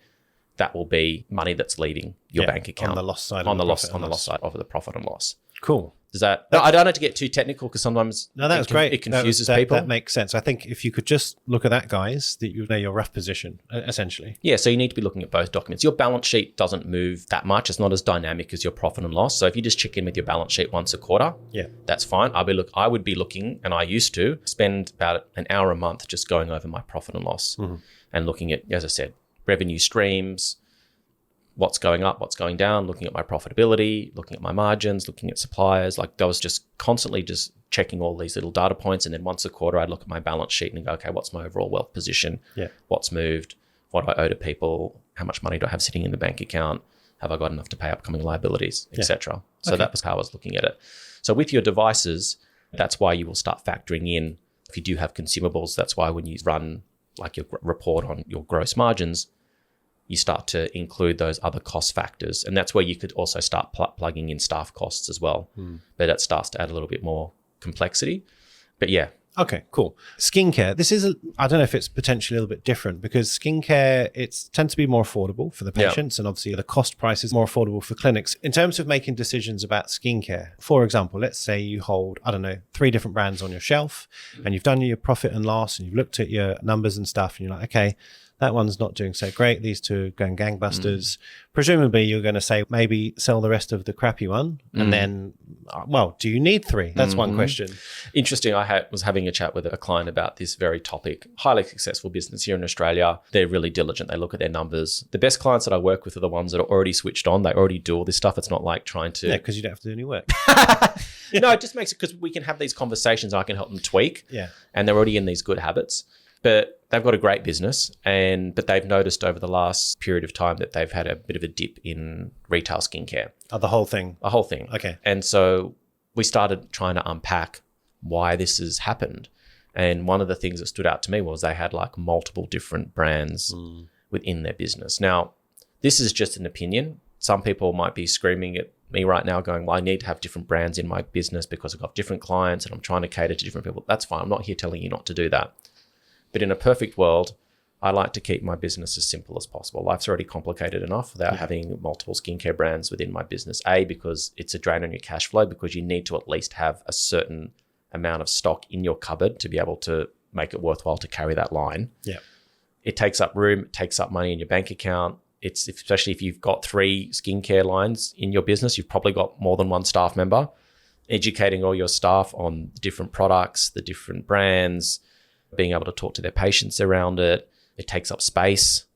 That will be money that's leaving your bank account. On the loss side. On the loss side of the profit and loss. Cool. Does that? No, I don't have to get too technical because sometimes great. It confuses people. That makes sense. I think if you could just look at that, guys, that you know your rough position, essentially. Yeah, so you need to be looking at both documents. Your balance sheet doesn't move that much. It's not as dynamic as your profit and loss. So if you just check in with your balance sheet once a quarter, that's fine. I would be looking, and I used to spend about an hour a month just going over my profit and loss and looking at, as I said, revenue streams, what's going up, what's going down, looking at my profitability, looking at my margins, looking at suppliers. Like I was just constantly just checking all these little data points. And then once a quarter, I'd look at my balance sheet and go, okay, what's my overall wealth position? What's moved? What do I owe to people? How much money do I have sitting in the bank account? Have I got enough to pay upcoming liabilities, etc.? So that was how I was looking at it. So with your devices, that's why you will start factoring in, if you do have consumables, that's why when you run like your report on your gross margins, you start to include those other cost factors. And that's where you could also start plugging in staff costs as well. But that starts to add a little bit more complexity. But yeah, Okay, cool. Skincare. This is, I don't know if it's potentially a little bit different because skincare, it tends to be more affordable for the patients and obviously the cost price is more affordable for clinics. In terms of making decisions about skincare, for example, let's say you hold, 3 different brands on your shelf and you've done your profit and loss and you've looked at your numbers and stuff and you're like, okay, that one's not doing so great. These two are going gangbusters. Presumably, you're going to say maybe sell the rest of the crappy one. And then, do you need 3? That's one question. Interesting. I was having a chat with a client about this very topic. Highly successful business here in Australia. They're really diligent. They look at their numbers. The best clients that I work with are the ones that are already switched on. They already do all this stuff. It's not like trying to... Yeah, because you don't have to do any work. No, it just makes it because we can have these conversations and I can help them tweak. Yeah. And they're already in these good habits. But they've got a great business, but they've noticed over the last period of time that they've had a bit of a dip in retail skincare. Oh, the whole thing? The whole thing. Okay. And so we started trying to unpack why this has happened. And one of the things that stood out to me was they had like multiple different brands within their business. Now, this is just an opinion. Some people might be screaming at me right now going, well, I need to have different brands in my business because I've got different clients and I'm trying to cater to different people. That's fine. I'm not here telling you not to do that. But in a perfect world, I like to keep my business as simple as possible. Life's already complicated enough without having multiple skincare brands within my business. A, because it's a drain on your cash flow because you need to at least have a certain amount of stock in your cupboard to be able to make it worthwhile to carry that line. Yeah. It takes up room, it takes up money in your bank account. It's especially if you've got 3 skincare lines in your business, you've probably got more than one staff member. Educating all your staff on different products, the different brands, being able to talk to their patients around it. It takes up space.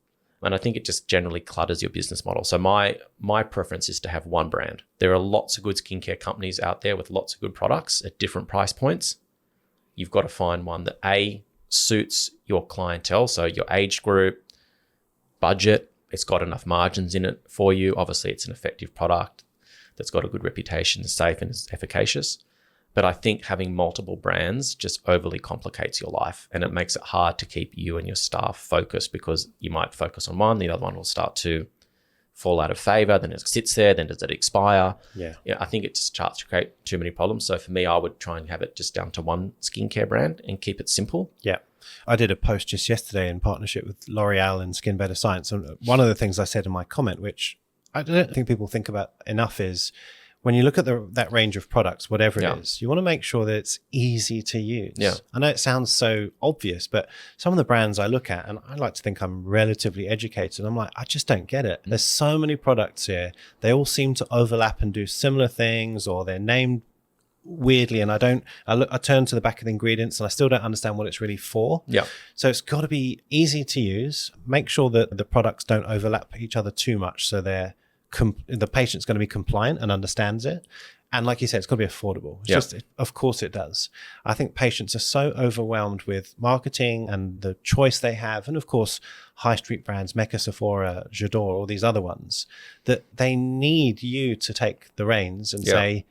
And I think it just generally clutters your business model. So my preference is to have one brand. There are lots of good skincare companies out there with lots of good products at different price points. You've got to find one that A, suits your clientele, so your age group, budget, it's got enough margins in it for you. Obviously, it's an effective product that's got a good reputation, is safe and is efficacious. But I think having multiple brands just overly complicates your life and it makes it hard to keep you and your staff focused because you might focus on one, the other one will start to fall out of favor, then it sits there, then does it expire? Yeah. I think it just starts to create too many problems. So for me, I would try and have it just down to one skincare brand and keep it simple. Yeah. I did a post just yesterday in partnership with L'Oreal and Skin Better Science. And one of the things I said in my comment, which I don't think people think about enough, is when you look at that range of products, whatever it is, you want to make sure that it's easy to use. Yeah. I know it sounds so obvious, but some of the brands I look at, and I like to think I'm relatively educated, I'm like, I just don't get it. There's so many products here. They all seem to overlap and do similar things, or they're named weirdly, and I turn to the back of the ingredients and I still don't understand what it's really for. Yeah. So it's got to be easy to use. Make sure that the products don't overlap each other too much, so the patient's going to be compliant and understands it. And like you said, it's got to be affordable. It's just, of course it does. I think patients are so overwhelmed with marketing and the choice they have. And of course, high street brands, Mecca, Sephora, J'adore, all these other ones, that they need you to take the reins and say,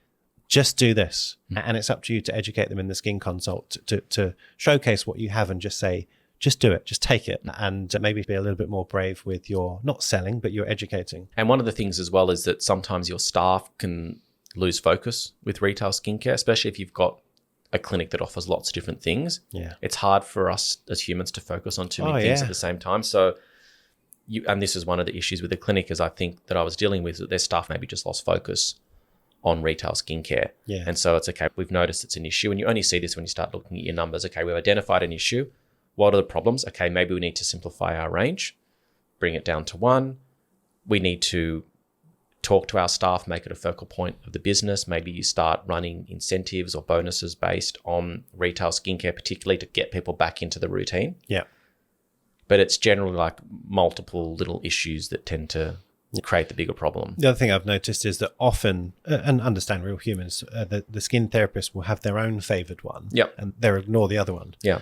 just do this. And it's up to you to educate them in the skin consult to showcase what you have and just say, just do it, just take it, and maybe be a little bit more brave with your not selling, but you're educating. And one of the things as well is that sometimes your staff can lose focus with retail skincare, especially if you've got a clinic that offers lots of different things. Yeah. It's hard for us as humans to focus on too many things at the same time. So and this is one of the issues with the clinic is I think that I was dealing with, that their staff maybe just lost focus on retail skincare. Yeah. And so it's okay, we've noticed it's an issue, and you only see this when you start looking at your numbers. Okay, we've identified an issue. What are the problems? Okay, maybe we need to simplify our range, bring it down to one. We need to talk to our staff, make it a focal point of the business. Maybe you start running incentives or bonuses based on retail skincare, particularly to get people back into the routine. Yeah. But it's generally like multiple little issues that tend to create the bigger problem. The other thing I've noticed is that often, and understand real humans, the skin therapist will have their own favored one. Yep. And they'll ignore the other one. Yeah.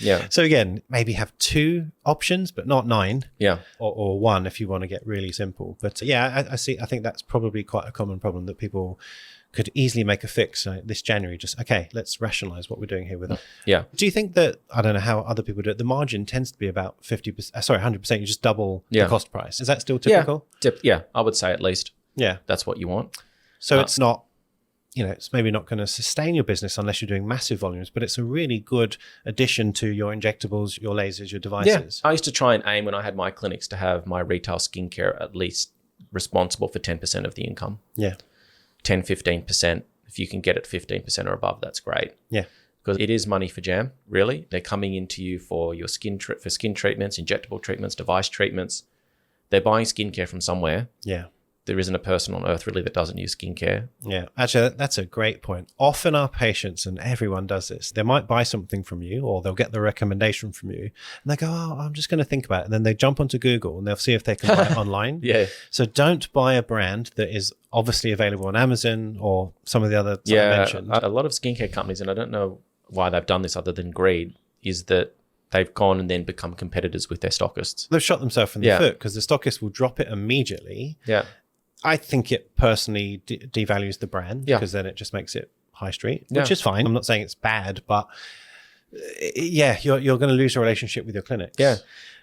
Yeah. So again, maybe have 2 options, but not 9. Yeah. Or 1 if you want to get really simple. But I think that's probably quite a common problem that people could easily make a fix this January. Just, okay, let's rationalize what we're doing here with it. Yeah. Do you think that, I don't know how other people do it, the margin tends to be about 100%, you just double the cost price. Is that still typical? Yeah, I would say at least. Yeah. That's what you want. So it's not it's maybe not going to sustain your business unless you're doing massive volumes, but it's a really good addition to your injectables, your lasers, your devices. Yeah, I used to try and aim when I had my clinics to have my retail skincare at least responsible for 10% of the income. Yeah. 10, 15%. If you can get it 15% or above, that's great. Yeah. Because it is money for jam, really. They're coming into you for your skin treatments, injectable treatments, device treatments. They're buying skincare from somewhere. Yeah. There isn't a person on earth really that doesn't use skincare. Yeah, actually, that's a great point. Often our patients, and everyone does this, they might buy something from you or they'll get the recommendation from you and they go, oh, I'm just going to think about it. And then they jump onto Google and they'll see if they can buy it online. Yeah. So don't buy a brand that is obviously available on Amazon or some of the other I mentioned. A lot of skincare companies, and I don't know why they've done this other than greed, is that they've gone and then become competitors with their stockists. They've shot themselves in the foot because the stockist will drop it immediately. Yeah. I think it personally devalues the brand because then it just makes it high street, which is fine. I'm not saying it's bad, but you're going to lose your relationship with your clinics. Yeah.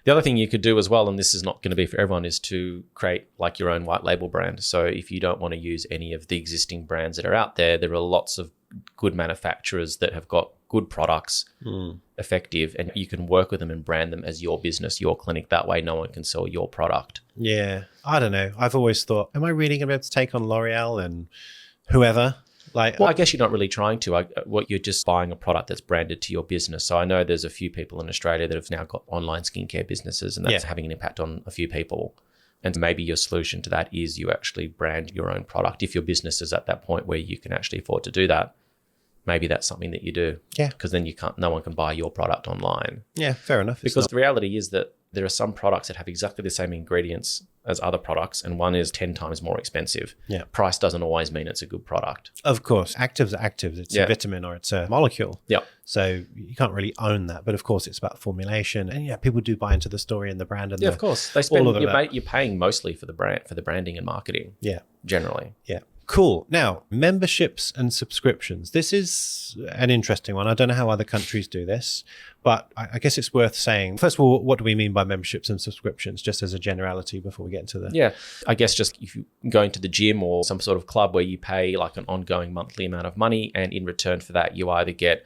The other thing you could do as well, and this is not going to be for everyone, is to create like your own white label brand. So if you don't want to use any of the existing brands that are out there, there are lots of good manufacturers that have got good products, effective, and you can work with them and brand them as your business, your clinic. That way no one can sell your product. Yeah. I don't know. I've always thought, am I really going to be able to take on L'Oreal and whoever? Well, I guess you're not really trying to. You're just buying a product that's branded to your business. So I know there's a few people in Australia that have now got online skincare businesses, and that's having an impact on a few people. And maybe your solution to that is you actually brand your own product. If your business is at that point where you can actually afford to do that, maybe that's something that you do. Yeah. Because then no one can buy your product online. Yeah, fair enough. Because the reality is that there are some products that have exactly the same ingredients as other products, and one is 10 times more expensive. Yeah. Price doesn't always mean it's a good product. Of course. Actives are actives. It's a vitamin or it's a molecule. Yeah. So you can't really own that. But of course, it's about formulation. And people do buy into the story and the brand. And of course. They spend, you're paying mostly for the brand, for the branding and marketing. Yeah. Generally. Yeah. Cool. Now, memberships and subscriptions. This is an interesting one. I don't know how other countries do this, but I guess it's worth saying. First of all, what do we mean by memberships and subscriptions, just as a generality before we get into the... Yeah, I guess just if you go into the gym or some sort of club where you pay like an ongoing monthly amount of money, and in return for that, you either get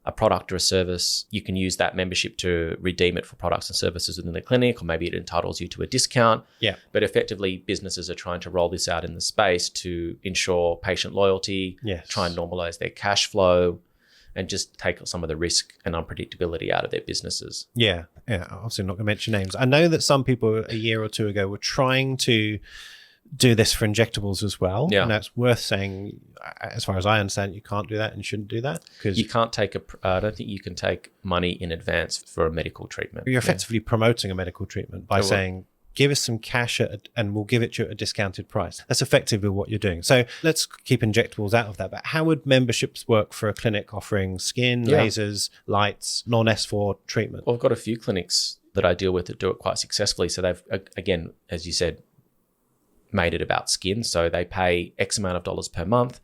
a product or a service. You can use that membership to redeem it for products and services within the clinic, or maybe it entitles you to a discount. Yeah. But effectively, businesses are trying to roll this out in the space to ensure patient loyalty, try and normalize their cash flow, and just take some of the risk and unpredictability out of their businesses. Yeah. Obviously, I'm not going to mention names. I know that some people a year or two ago were trying to do this for injectables as well. Yeah. And that's worth saying, as far as I understand, you can't do that and shouldn't do that. Because you can't take I don't think you can take money in advance for a medical treatment. You're effectively promoting a medical treatment by saying, give us some cash and we'll give it to you at a discounted price. That's effectively what you're doing. So let's keep injectables out of that. But how would memberships work for a clinic offering skin, lasers, lights, non-S4 treatment? Well, I've got a few clinics that I deal with that do it quite successfully. So they've, again, as you said, made it about skin. So they pay X amount of dollars per month,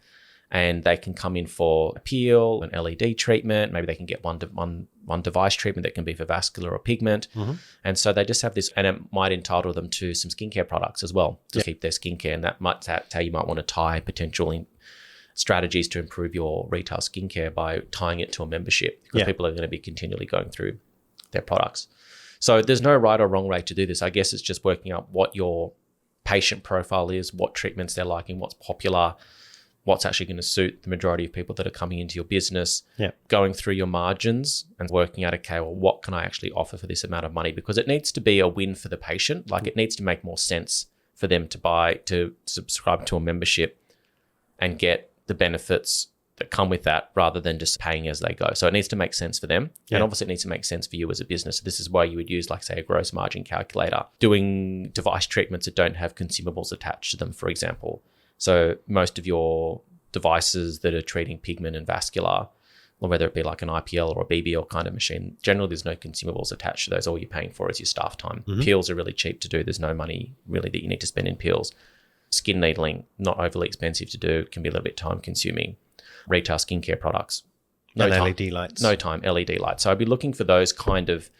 and they can come in for a peel, an LED treatment. Maybe they can get one device treatment that can be for vascular or pigment. Mm-hmm. And so they just have this, and it might entitle them to some skincare products as well to keep their skincare. And that's how you might want to tie potential strategies to improve your retail skincare by tying it to a membership, because people are going to be continually going through their products. So there's no right or wrong way to do this. I guess it's just working out what your patient profile is, what treatments they're liking, what's popular, what's actually going to suit the majority of people that are coming into your business, going through your margins and working out, okay, well, what can I actually offer for this amount of money? Because it needs to be a win for the patient. Like, it needs to make more sense for them to subscribe to a membership and get the benefits that come with that, rather than just paying as they go. So it needs to make sense for them. And obviously it needs to make sense for you as a business. So this is why you would use, like, say, a gross margin calculator, doing device treatments that don't have consumables attached to them, for example. So most of your devices that are treating pigment and vascular, or whether it be like an IPL or a BBL kind of machine, generally there's no consumables attached to those. All you're paying for is your staff time. Mm-hmm. Peels are really cheap to do. There's no money really that you need to spend in peels. Skin needling, not overly expensive to do, can be a little bit time consuming. Retail skincare products, LED lights. No time, LED lights. So I'd be looking for those kind of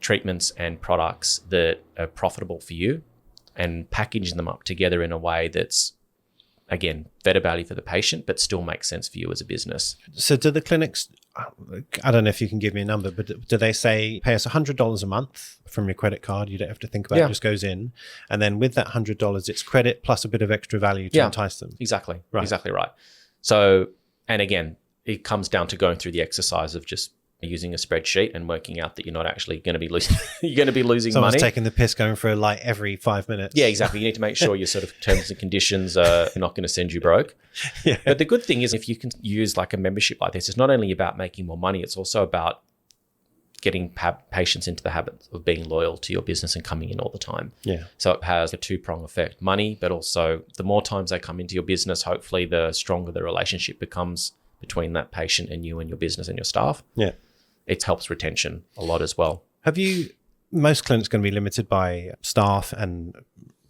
treatments and products that are profitable for you, and packaging them up together in a way that's again, better value for the patient, but still makes sense for you as a business. So do the clinics, I don't know if you can give me a number, but do they say pay us $100 a month from your credit card? You don't have to think about it, just goes in. And then with that $100, it's credit plus a bit of extra value to entice them. Exactly. Right. So, and again, it comes down to going through the exercise of just using a spreadsheet and working out that you're not actually going to be losing, you're going to be losing Someone's money. taking the piss going for a light every 5 minutes. Yeah, exactly. You need to make sure your sort of terms and conditions are not going to send you broke. Yeah. But the good thing is if you can use like a membership like this, it's not only about making more money, it's also about getting patients into the habit of being loyal to your business and coming in all the time. Yeah. So it has a two-prong effect, money, but also the more times they come into your business, hopefully the stronger the relationship becomes between that patient and you and your business and your staff. Yeah. It helps retention a lot as well. Most clinics are going to be limited by staff and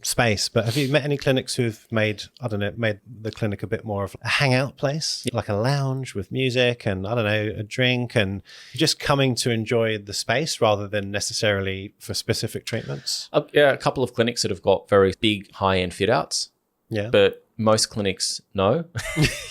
space, but have you met any clinics who've made the clinic a bit more of a hangout place, like a lounge with music and, a drink, and just coming to enjoy the space rather than necessarily for specific treatments? Yeah, a couple of clinics that have got very big high-end fit-outs. Yeah. But most clinics, no.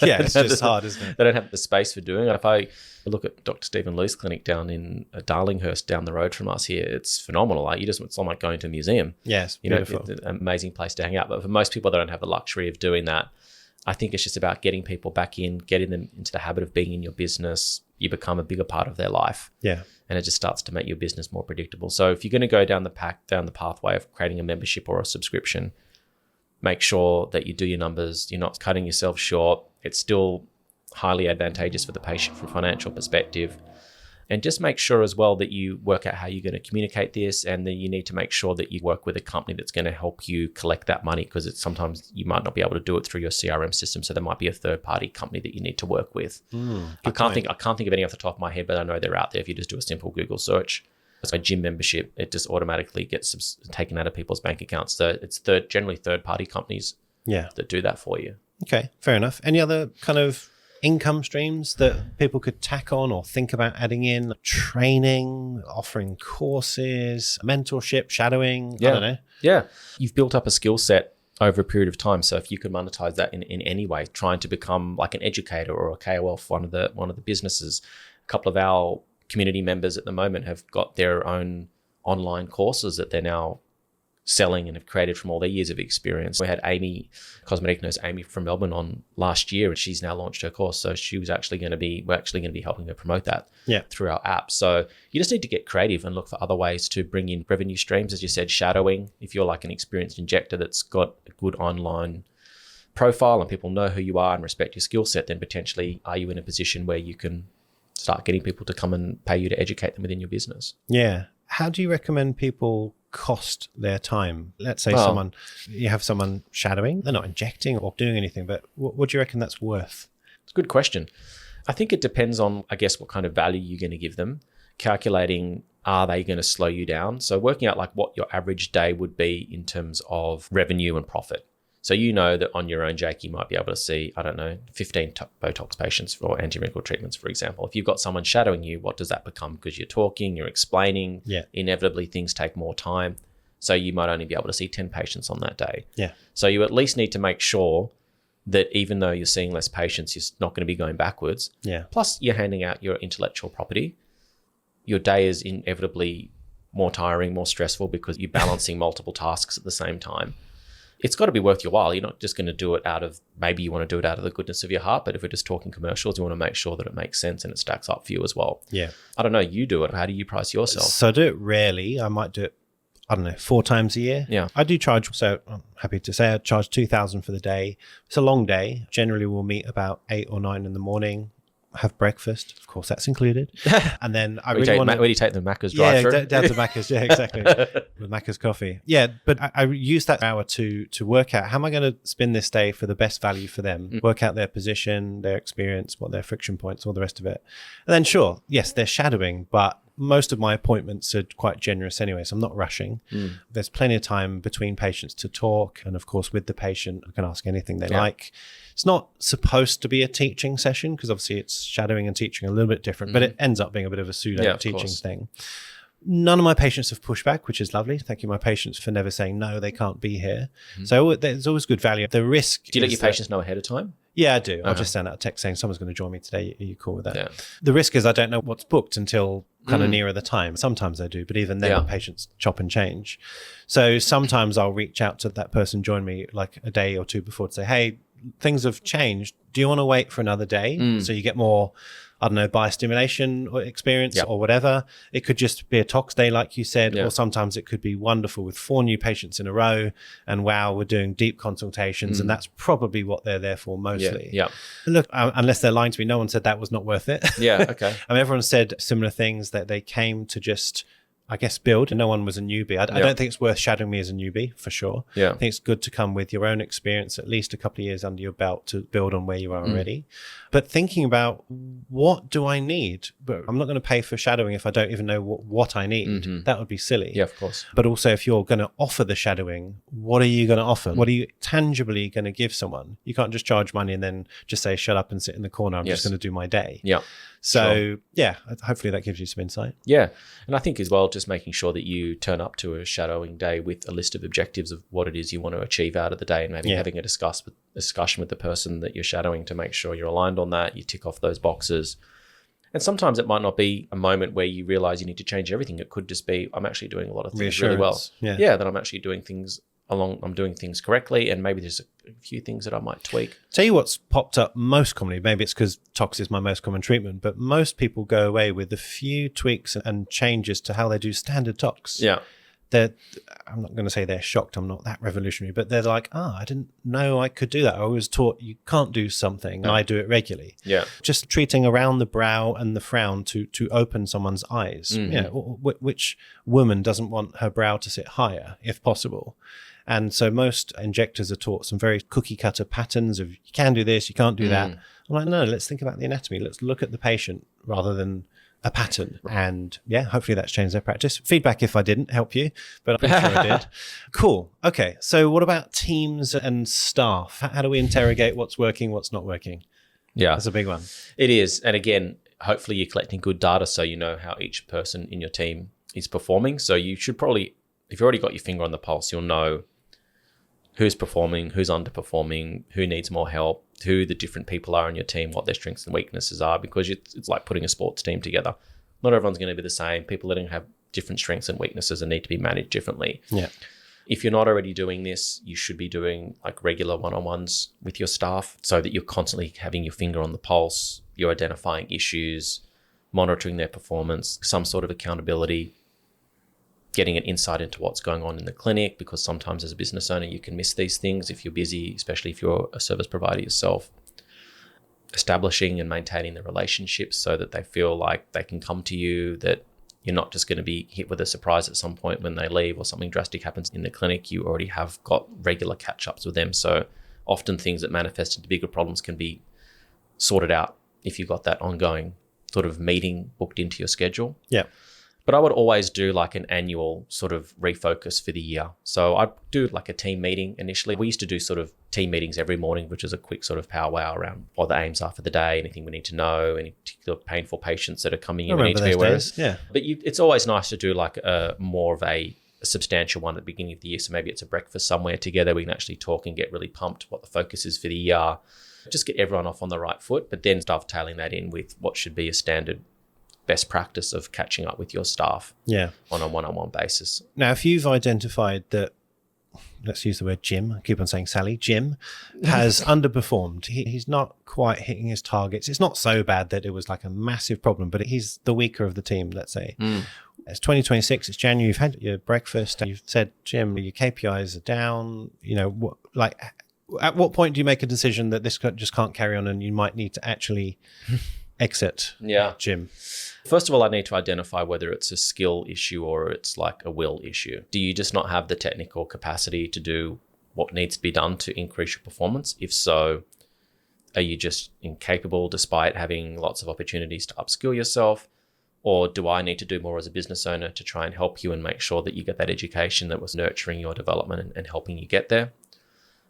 Yeah, it's just hard, isn't it? They don't have the space for doing it. If I look at Dr. Stephen Lee's clinic down in Darlinghurst, down the road from us here, it's phenomenal. It's like going to a museum. Yes, beautiful. It's an amazing place to hang out. But for most people that don't have the luxury of doing that, I think it's just about getting people back in, getting them into the habit of being in your business. You become a bigger part of their life. Yeah. And it just starts to make your business more predictable. So if you're going to go down the pathway of creating a membership or a subscription, make sure that you do your numbers. You're not cutting yourself short. It's still highly advantageous for the patient from a financial perspective. And just make sure as well that you work out how you're going to communicate this, and then you need to make sure that you work with a company that's going to help you collect that money, because it's sometimes you might not be able to do it through your CRM system. So there might be a third-party company that you need to work with. I can't think of any off the top of my head, but I know they're out there. If you just do a simple Google search, it's a gym membership, it just automatically gets taken out of people's bank accounts. So it's generally third-party companies that do that for you. Okay, fair enough. Any other kind of income streams that people could tack on or think about adding in? Training, offering courses, mentorship, shadowing, I don't know. Yeah. You've built up a skill set over a period of time. So if you could monetize that in any way, trying to become like an educator or a KOL for one of the businesses. A couple of our community members at the moment have got their own online courses that they're now selling and have created from all their years of experience. We had Amy, cosmetic nurse Amy from Melbourne, on last year, and she's now launched her course. So we're actually going to be helping her promote that through our app. So you just need to get creative and look for other ways to bring in revenue streams. As you said, shadowing. If you're like an experienced injector that's got a good online profile and people know who you are and respect your skill set, then potentially are you in a position where you can start getting people to come and pay you to educate them within your business? Yeah. How do you recommend people cost their time? Let's say you have someone shadowing, they're not injecting or doing anything, but what do you reckon that's worth? It's a good question. I think it depends on, I guess, what kind of value you're going to give them. Calculating, are they going to slow you down? So working out like what your average day would be in terms of revenue and profit. So you know that on your own, Jake, you might be able to see, 15 Botox patients for anti-wrinkle treatments, for example. If you've got someone shadowing you, what does that become? Because you're talking, you're explaining, inevitably things take more time. So you might only be able to see 10 patients on that day. Yeah. So you at least need to make sure that even though you're seeing less patients, you're not going to be going backwards. Yeah. Plus you're handing out your intellectual property. Your day is inevitably more tiring, more stressful, because you're balancing multiple tasks at the same time. It's got to be worth your while. You're not just going to do it maybe you want to do it out of the goodness of your heart, but if we're just talking commercials, you want to make sure that it makes sense and it stacks up for you as well. Yeah. I don't know, you do it. How do you price yourself? So I do it rarely. I might do it, 4 times a year. Yeah. I do charge, so I'm happy to say I charge $2,000 for the day. It's a long day. Generally we'll meet about 8 or 9 in the morning, have breakfast. Of course, that's included. And then Where do you take the Macca's drive-through? Yeah, down to Macca's. Yeah, exactly. With Macca's coffee. Yeah, but I use that hour to work out how am I going to spin this day for the best value for them, work out their position, their experience, what their friction points, all the rest of it. And then sure, yes, they're shadowing, but most of my appointments are quite generous anyway, so I'm not rushing. There's plenty of time between patients to talk. And of course, with the patient, I can ask anything they like. It's not supposed to be a teaching session because obviously it's shadowing and teaching a little bit different, but it ends up being a bit of a pseudo teaching thing. None of my patients have pushed back, which is lovely. Thank you, my patients, for never saying no, they can't be here. So there's always good value. The risk. Do you let your patients know ahead of time? Yeah, I do. I'll just send out a text saying someone's going to join me today. Are you cool with that? Yeah. The risk is I don't know what's booked until kind of nearer the time. Sometimes I do, but even then patients chop and change. So sometimes I'll reach out to that person, join me like a day or two before to say, hey, things have changed. Do you want to wait for another day? So you get more, I don't know, biostimulation or experience or whatever. It could just be a tox day, like you said, or sometimes it could be wonderful with 4 new patients in a row. And wow, we're doing deep consultations. And that's probably what they're there for mostly. Yeah. Look, unless they're lying to me, no one said that was not worth it. Yeah. Okay. I mean, everyone said similar things, that they came to just, I guess, build, and no one was a newbie. I don't think it's worth shadowing me as a newbie, for sure. Yeah. I think it's good to come with your own experience, at least a couple of years under your belt, to build on where you are already. But thinking about, what do I need? But I'm not going to pay for shadowing if I don't even know what I need. That would be silly. Yeah, of course. But also, if you're going to offer the shadowing, what are you going to offer? What are you tangibly going to give someone? You can't just charge money and then just say, shut up and sit in the corner. I'm just going to do my day. Yeah. So hopefully that gives you some insight. Yeah. And I think as well, just making sure that you turn up to a shadowing day with a list of objectives of what it is you want to achieve out of the day, and maybe having a discussion with the person that you're shadowing to make sure you're aligned on that. You tick off those boxes. And sometimes it might not be a moment where you realize you need to change everything. It could just be, I'm actually doing a lot of things really well. That I'm actually doing things I'm doing things correctly, and maybe there's a few things that I might tweak. Tell you what's popped up most commonly, maybe it's because tox is my most common treatment, but most people go away with a few tweaks and changes to how they do standard tox. Yeah. I'm not going to say they're shocked, I'm not that revolutionary, but they're like, I didn't know I could do that. I was taught you can't do something, and I do it regularly. Yeah. Just treating around the brow and the frown to open someone's eyes. Which woman doesn't want her brow to sit higher, if possible? And so most injectors are taught some very cookie cutter patterns of, you can do this, you can't do that. I'm like, no, let's think about the anatomy. Let's look at the patient rather than a pattern. And hopefully that's changed their practice. Feedback if I didn't help you, but I'm sure I did. Cool. Okay. So what about teams and staff? How do we interrogate what's working, what's not working? Yeah. That's a big one. It is. And again, hopefully you're collecting good data so you know how each person in your team is performing. So you should probably, if you've already got your finger on the pulse, you'll know who's performing, who's underperforming, who needs more help, who the different people are in your team, what their strengths and weaknesses are, because it's like putting a sports team together. Not everyone's going to be the same. People are going to have different strengths and weaknesses and need to be managed differently. Yeah. If you're not already doing this, you should be doing like regular one-on-ones with your staff so that you're constantly having your finger on the pulse, you're identifying issues, monitoring their performance, some sort of accountability, getting an insight into what's going on in the clinic, because sometimes as a business owner, you can miss these things if you're busy, especially if you're a service provider yourself. Establishing and maintaining the relationships so that they feel like they can come to you, that you're not just going to be hit with a surprise at some point when they leave or something drastic happens in the clinic. You already have got regular catch-ups with them. So often things that manifest into bigger problems can be sorted out if you've got that ongoing sort of meeting booked into your schedule. Yeah. But I would always do like an annual sort of refocus for the year. So I'd do like a team meeting initially. We used to do sort of team meetings every morning, which is a quick sort of powwow around what the aims are for the day, anything we need to know, any particular painful patients that are coming in we need to be aware of. Yeah. But it's always nice to do like a more of a substantial one at the beginning of the year. So maybe it's a breakfast somewhere together. We can actually talk and get really pumped what the focus is for the year. Just get everyone off on the right foot, but then dovetailing that in with what should be a standard best practice of catching up with your staff on a one-on-one basis. Now, if you've identified that, let's use the word Jim, I keep on saying Sally, Jim has underperformed. He's not quite hitting his targets. It's not so bad that it was like a massive problem, but he's the weaker of the team, let's say. It's 2026, it's January, you've had your breakfast, and you've said, Jim, your KPIs are down. You know, at what point do you make a decision that this just can't carry on and you might need to actually exit Jim? First of all, I need to identify whether it's a skill issue or it's like a will issue. Do you just not have the technical capacity to do what needs to be done to increase your performance? If so, are you just incapable despite having lots of opportunities to upskill yourself? Or do I need to do more as a business owner to try and help you and make sure that you get that education that was nurturing your development and helping you get there?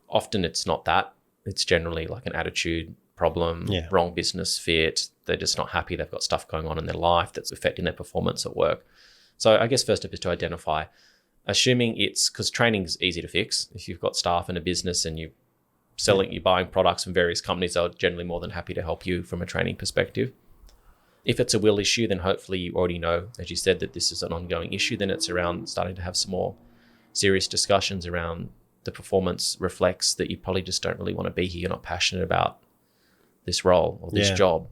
Often it's not that. It's generally like an attitude problem, wrong business fit. They're just not happy. They've got stuff going on in their life that's affecting their performance at work. So I guess first step is to identify, assuming it's, because training is easy to fix. If you've got staff in a business and you're buying products from various companies, they're generally more than happy to help you from a training perspective. If it's a will issue, then hopefully you already know, as you said, that this is an ongoing issue. Then it's around starting to have some more serious discussions around the performance reflects that you probably just don't really want to be here. You're not passionate about this role or this job.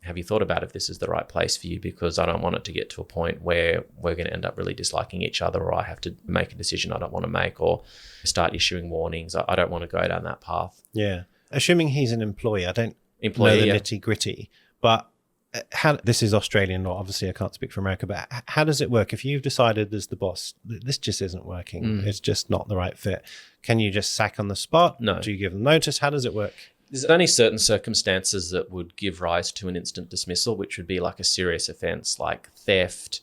Have you thought about if this is the right place for you? Because I don't want it to get to a point where we're going to end up really disliking each other, or I have to make a decision I don't want to make, or start issuing warnings. I don't want to go down that path. Yeah. Assuming he's an employee, I don't know the nitty gritty, but this is Australian law. Obviously, I can't speak for America, but how does it work? If you've decided as the boss, this just isn't working, it's just not the right fit, can you just sack on the spot? No. Do you give them notice? How does it work? There's only certain circumstances that would give rise to an instant dismissal, which would be like a serious offence, like theft,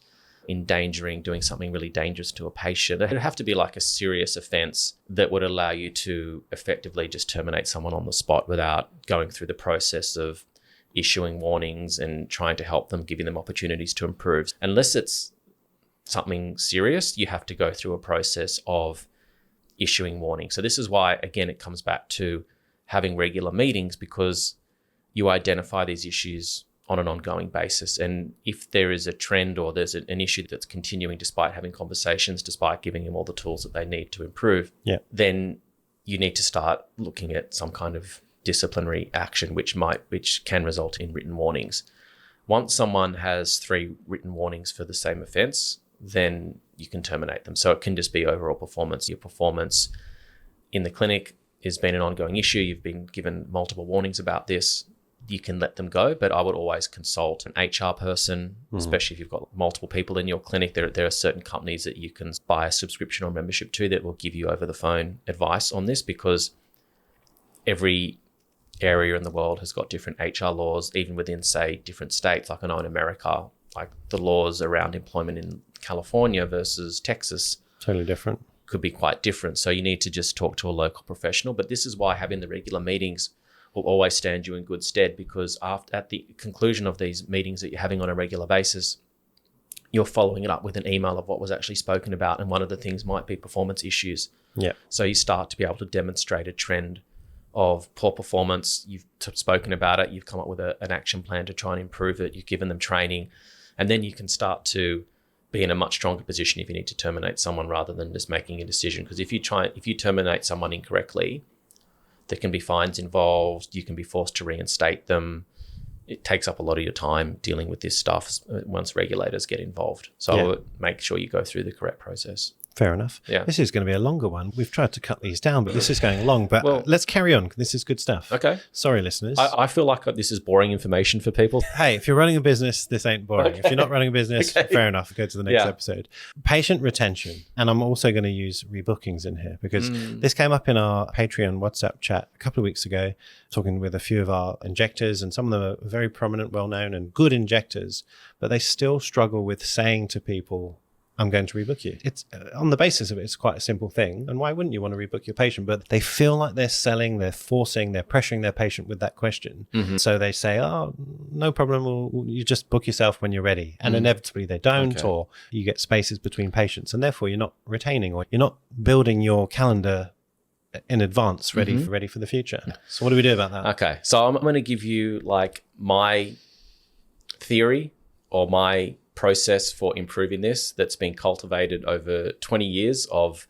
endangering, doing something really dangerous to a patient. It would have to be like a serious offence that would allow you to effectively just terminate someone on the spot without going through the process of issuing warnings and trying to help them, giving them opportunities to improve. Unless it's something serious, you have to go through a process of issuing warnings. So this is why, again, it comes back to having regular meetings, because you identify these issues on an ongoing basis. And if there is a trend or there's an issue that's continuing despite having conversations, despite giving them all the tools that they need to improve, then you need to start looking at some kind of disciplinary action, which can result in written warnings. Once someone has 3 written warnings for the same offence, then you can terminate them. So it can just be overall performance. Your performance in the clinic has been an ongoing issue. You've been given multiple warnings about this. You can let them go, but I would always consult an HR person, especially if you've got multiple people in your clinic. There are certain companies that you can buy a subscription or membership to that will give you over the phone advice on this, because every area in the world has got different HR laws, even within, say, different states. Like I know in America, like the laws around employment in California versus Texas, totally different, could be quite different. So you need to just talk to a local professional. But this is why having the regular meetings will always stand you in good stead, because at the conclusion of these meetings that you're having on a regular basis, you're following it up with an email of what was actually spoken about. And one of the things might be performance issues. Yeah. So you start to be able to demonstrate a trend of poor performance. You've spoken about it. You've come up with an action plan to try and improve it. You've given them training. And then you can start to be in a much stronger position if you need to terminate someone, rather than just making a decision. Because if you terminate someone incorrectly, there can be fines involved. You can be forced to reinstate them. It takes up a lot of your time dealing with this stuff once regulators get involved. So I would make sure you go through the correct process. Fair enough. Yeah. This is going to be a longer one. We've tried to cut these down, but this is going long. But let's carry on. This is good stuff. Okay. Sorry, listeners. I feel like this is boring information for people. Hey, if you're running a business, this ain't boring. If you're not running a business, fair enough. Go to the next episode. Patient retention. And I'm also going to use rebookings in here, because this came up in our Patreon WhatsApp chat a couple of weeks ago, talking with a few of our injectors, and some of them are very prominent, well-known and good injectors, but they still struggle with saying to people, I'm going to rebook you. It's on the basis of it, it's quite a simple thing. And why wouldn't you want to rebook your patient? But they feel like they're selling, they're forcing, they're pressuring their patient with that question. So they say, oh, no problem. You just book yourself when you're ready. And inevitably they don't, or you get spaces between patients, and therefore you're not retaining, or you're not building your calendar in advance ready for the future. So what do we do about that? Okay. So I'm going to give you like my theory or my process for improving this that's been cultivated over 20 years of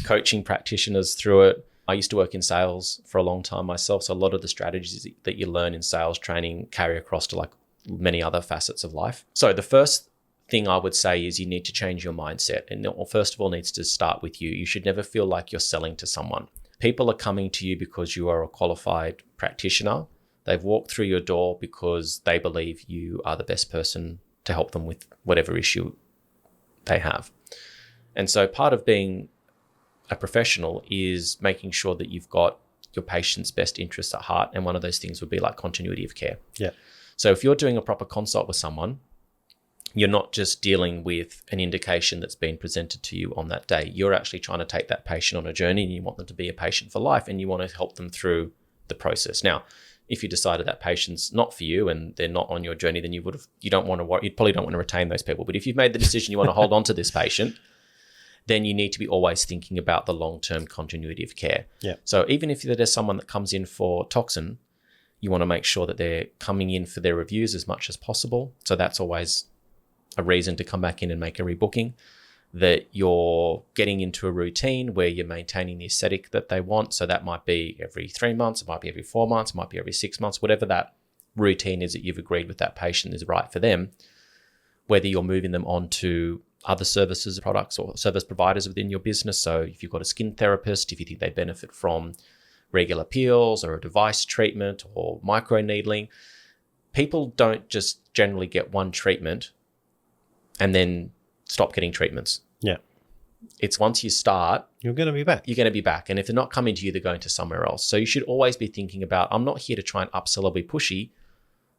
coaching practitioners through it. I used to work in sales for a long time myself, so a lot of the strategies that you learn in sales training carry across to like many other facets of life. So the first thing I would say is you need to change your mindset, and first of all needs to start with you. You should never feel like you're selling to someone. People are coming to you because you are a qualified practitioner. They've walked through your door because they believe you are the best person to help them with whatever issue they have. And so part of being a professional is making sure that you've got your patient's best interests at heart. And one of those things would be like continuity of care. Yeah. So if you're doing a proper consult with someone, you're not just dealing with an indication that's been presented to you on that day. You're actually trying to take that patient on a journey, and you want them to be a patient for life, and you want to help them through the process. Now, If you decided that patient's not for you and they're not on your journey, then you probably don't want to retain those people. But if you've made the decision you want to hold on to this patient, then you need to be always thinking about the long-term continuity of care. Yeah. So even if there's someone that comes in for toxin, you want to make sure that they're coming in for their reviews as much as possible. So that's always a reason to come back in and make a rebooking. That you're getting into a routine where you're maintaining the aesthetic that they want. So that might be every 3 months, it might be every 4 months, it might be every 6 months, whatever that routine is that you've agreed with that patient is right for them. Whether you're moving them on to other services, products, or service providers within your business. So if you've got a skin therapist, if you think they benefit from regular peels or a device treatment or microneedling, people don't just generally get one treatment and then stop getting treatments. Yeah. It's once you start, you're going to be back. You're going to be back. And if they're not coming to you, they're going to somewhere else. So you should always be thinking about, I'm not here to try and upsell or be pushy.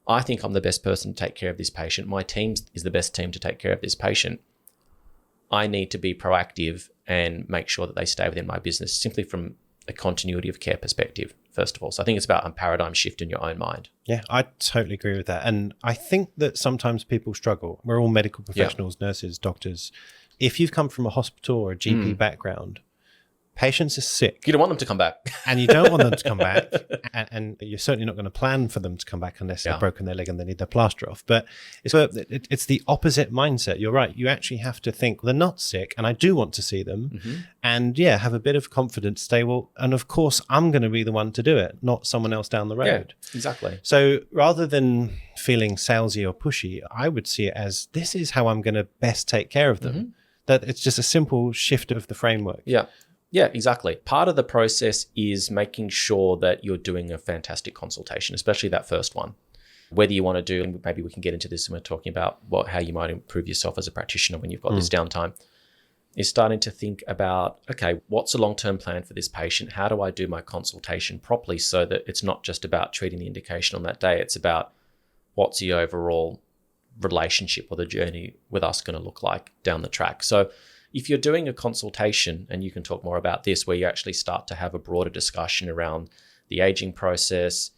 I think I'm the best person to take care of this patient. My team is the best team to take care of this patient. I need to be proactive and make sure that they stay within my business simply from a continuity of care perspective, first of all. So I think it's about a paradigm shift in your own mind. Yeah, I totally agree with that. And I think that sometimes people struggle. We're all medical professionals, nurses, doctors. If you've come from a hospital or a GP background, patients are sick. You don't want them to come back. And you don't want them to come back. And you're certainly not going to plan for them to come back unless they've broken their leg and they need their plaster off. But it's the opposite mindset. You're right. You actually have to think, they're not sick and I do want to see them. And have a bit of confidence, say, well, and of course, I'm going to be the one to do it, not someone else down the road. Yeah, exactly. So rather than feeling salesy or pushy, I would see it as, this is how I'm going to best take care of them. That it's just a simple shift of the framework. Yeah. Yeah, exactly. Part of the process is making sure that you're doing a fantastic consultation, especially that first one. Whether you want to do, and maybe we can get into this when we're talking about how you might improve yourself as a practitioner when you've got this downtime, is starting to think about, okay, what's the long-term plan for this patient? How do I do my consultation properly so that it's not just about treating the indication on that day, it's about what's the overall relationship or the journey with us going to look like down the track. So if you're doing a consultation, and you can talk more about this, where you actually start to have a broader discussion around the aging process,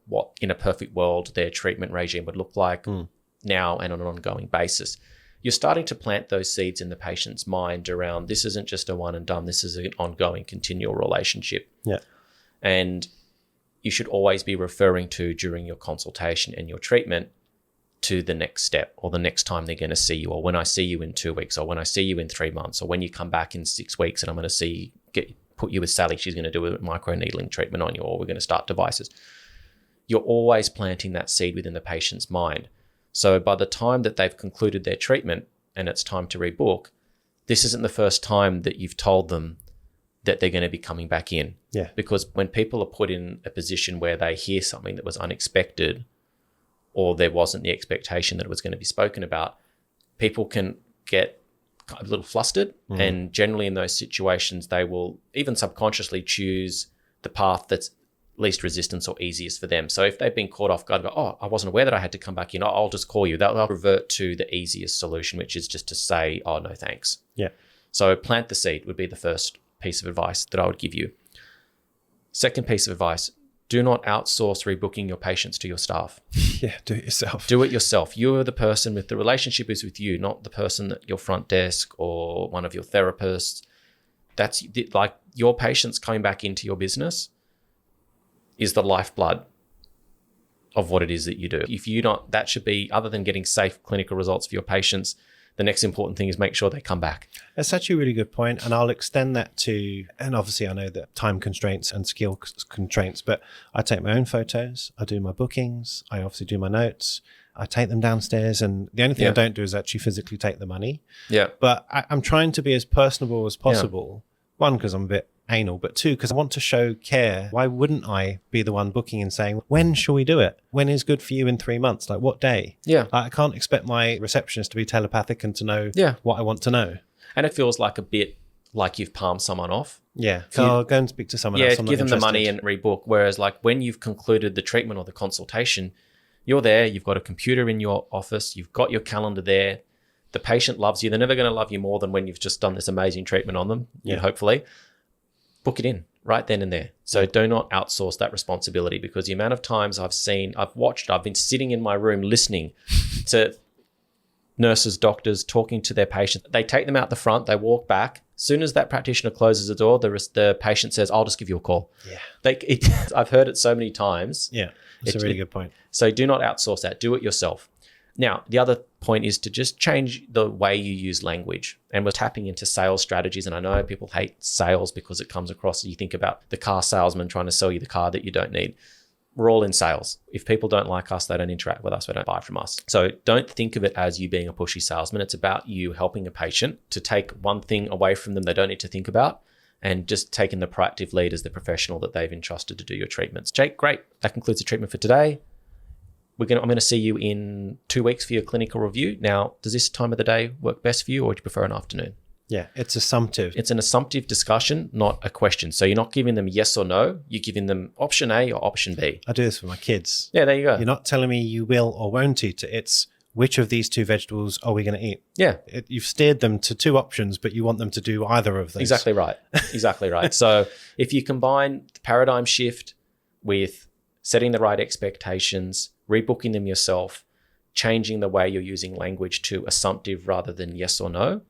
what in a perfect world their treatment regime would look like now and on an ongoing basis, you're starting to plant those seeds in the patient's mind around, this isn't just a one and done, this is an ongoing continual relationship. Yeah. And you should always be referring to, during your consultation and your treatment, to the next step or the next time they're going to see you, or when I see you in 2 weeks, or when I see you in 3 months, or when you come back in 6 weeks and I'm going to put you with Sally, she's going to do a microneedling treatment on you, or we're going to start devices. You're always planting that seed within the patient's mind. So by the time that they've concluded their treatment and it's time to rebook, this isn't the first time that you've told them that they're going to be coming back in. Yeah. Because when people are put in a position where they hear something that was unexpected, or there wasn't the expectation that it was going to be spoken about, people can get a little flustered. And generally in those situations, they will even subconsciously choose the path that's least resistance or easiest for them. So if they've been caught off guard, go, oh, I wasn't aware that I had to come back in, I'll just call you. They'll revert to the easiest solution, which is just to say, oh, no, thanks. Yeah. So plant the seed would be the first piece of advice that I would give you. Second piece of advice, do not outsource rebooking your patients to your staff. Yeah, do it yourself. Do it yourself. You're the person with the relationship is with you, not the person at your front desk or one of your therapists. That's like your patients coming back into your business is the lifeblood of what it is that you do. If you don't, that should be, other than getting safe clinical results for your patients, the next important thing is make sure they come back. That's actually a really good point. And I'll extend that to, and obviously I know that time constraints and skill constraints, but I take my own photos, I do my bookings, I obviously do my notes, I take them downstairs, and the only thing I don't do is actually physically take the money. Yeah. But I'm trying to be as personable as possible. One, because I'm a bit anal, but two, because I want to show care. Why wouldn't I be the one booking and saying, when shall we do it? When is good for you in 3 months? Like what day? Yeah. I can't expect my receptionist to be telepathic and to know what I want to know. And it feels like a bit like you've palmed someone off. Yeah. I'll go and speak to someone else. Yeah, give them the money and rebook. Whereas like when you've concluded the treatment or the consultation, you're there, you've got a computer in your office, you've got your calendar there. The patient loves you. They're never going to love you more than when you've just done this amazing treatment on them, hopefully. Book it in. right then and there. So do not outsource that responsibility, because the amount of times I've been sitting in my room listening to nurses, doctors talking to their patients. They take them out the front, they walk back. As soon as that practitioner closes the door, the patient says, I'll just give you a call. Yeah. I've heard it so many times. Yeah, that's a really good point. So do not outsource that. Do it yourself. Now, the other point is to just change the way you use language. And we're tapping into sales strategies. And I know people hate sales because it comes across, you think about the car salesman trying to sell you the car that you don't need. We're all in sales. If people don't like us, they don't interact with us, they don't buy from us. So don't think of it as you being a pushy salesman. It's about you helping a patient to take one thing away from them they don't need to think about, and just taking the proactive lead as the professional that they've entrusted to do your treatments. Jake, great. That concludes the treatment for today. I'm going to see you in 2 weeks for your clinical review. Now, does this time of the day work best for you, or do you prefer an afternoon? Yeah, it's assumptive. It's an assumptive discussion, not a question. So you're not giving them yes or no. You're giving them option A or option B. I do this with my kids. Yeah, there you go. You're not telling me you will or won't eat it. It's which of these 2 vegetables are we going to eat? Yeah. You've steered them to 2 options, but you want them to do either of those. Exactly right. Exactly right. So if you combine the paradigm shift with setting the right expectations, rebooking them yourself, changing the way you're using language to assumptive rather than yes or no,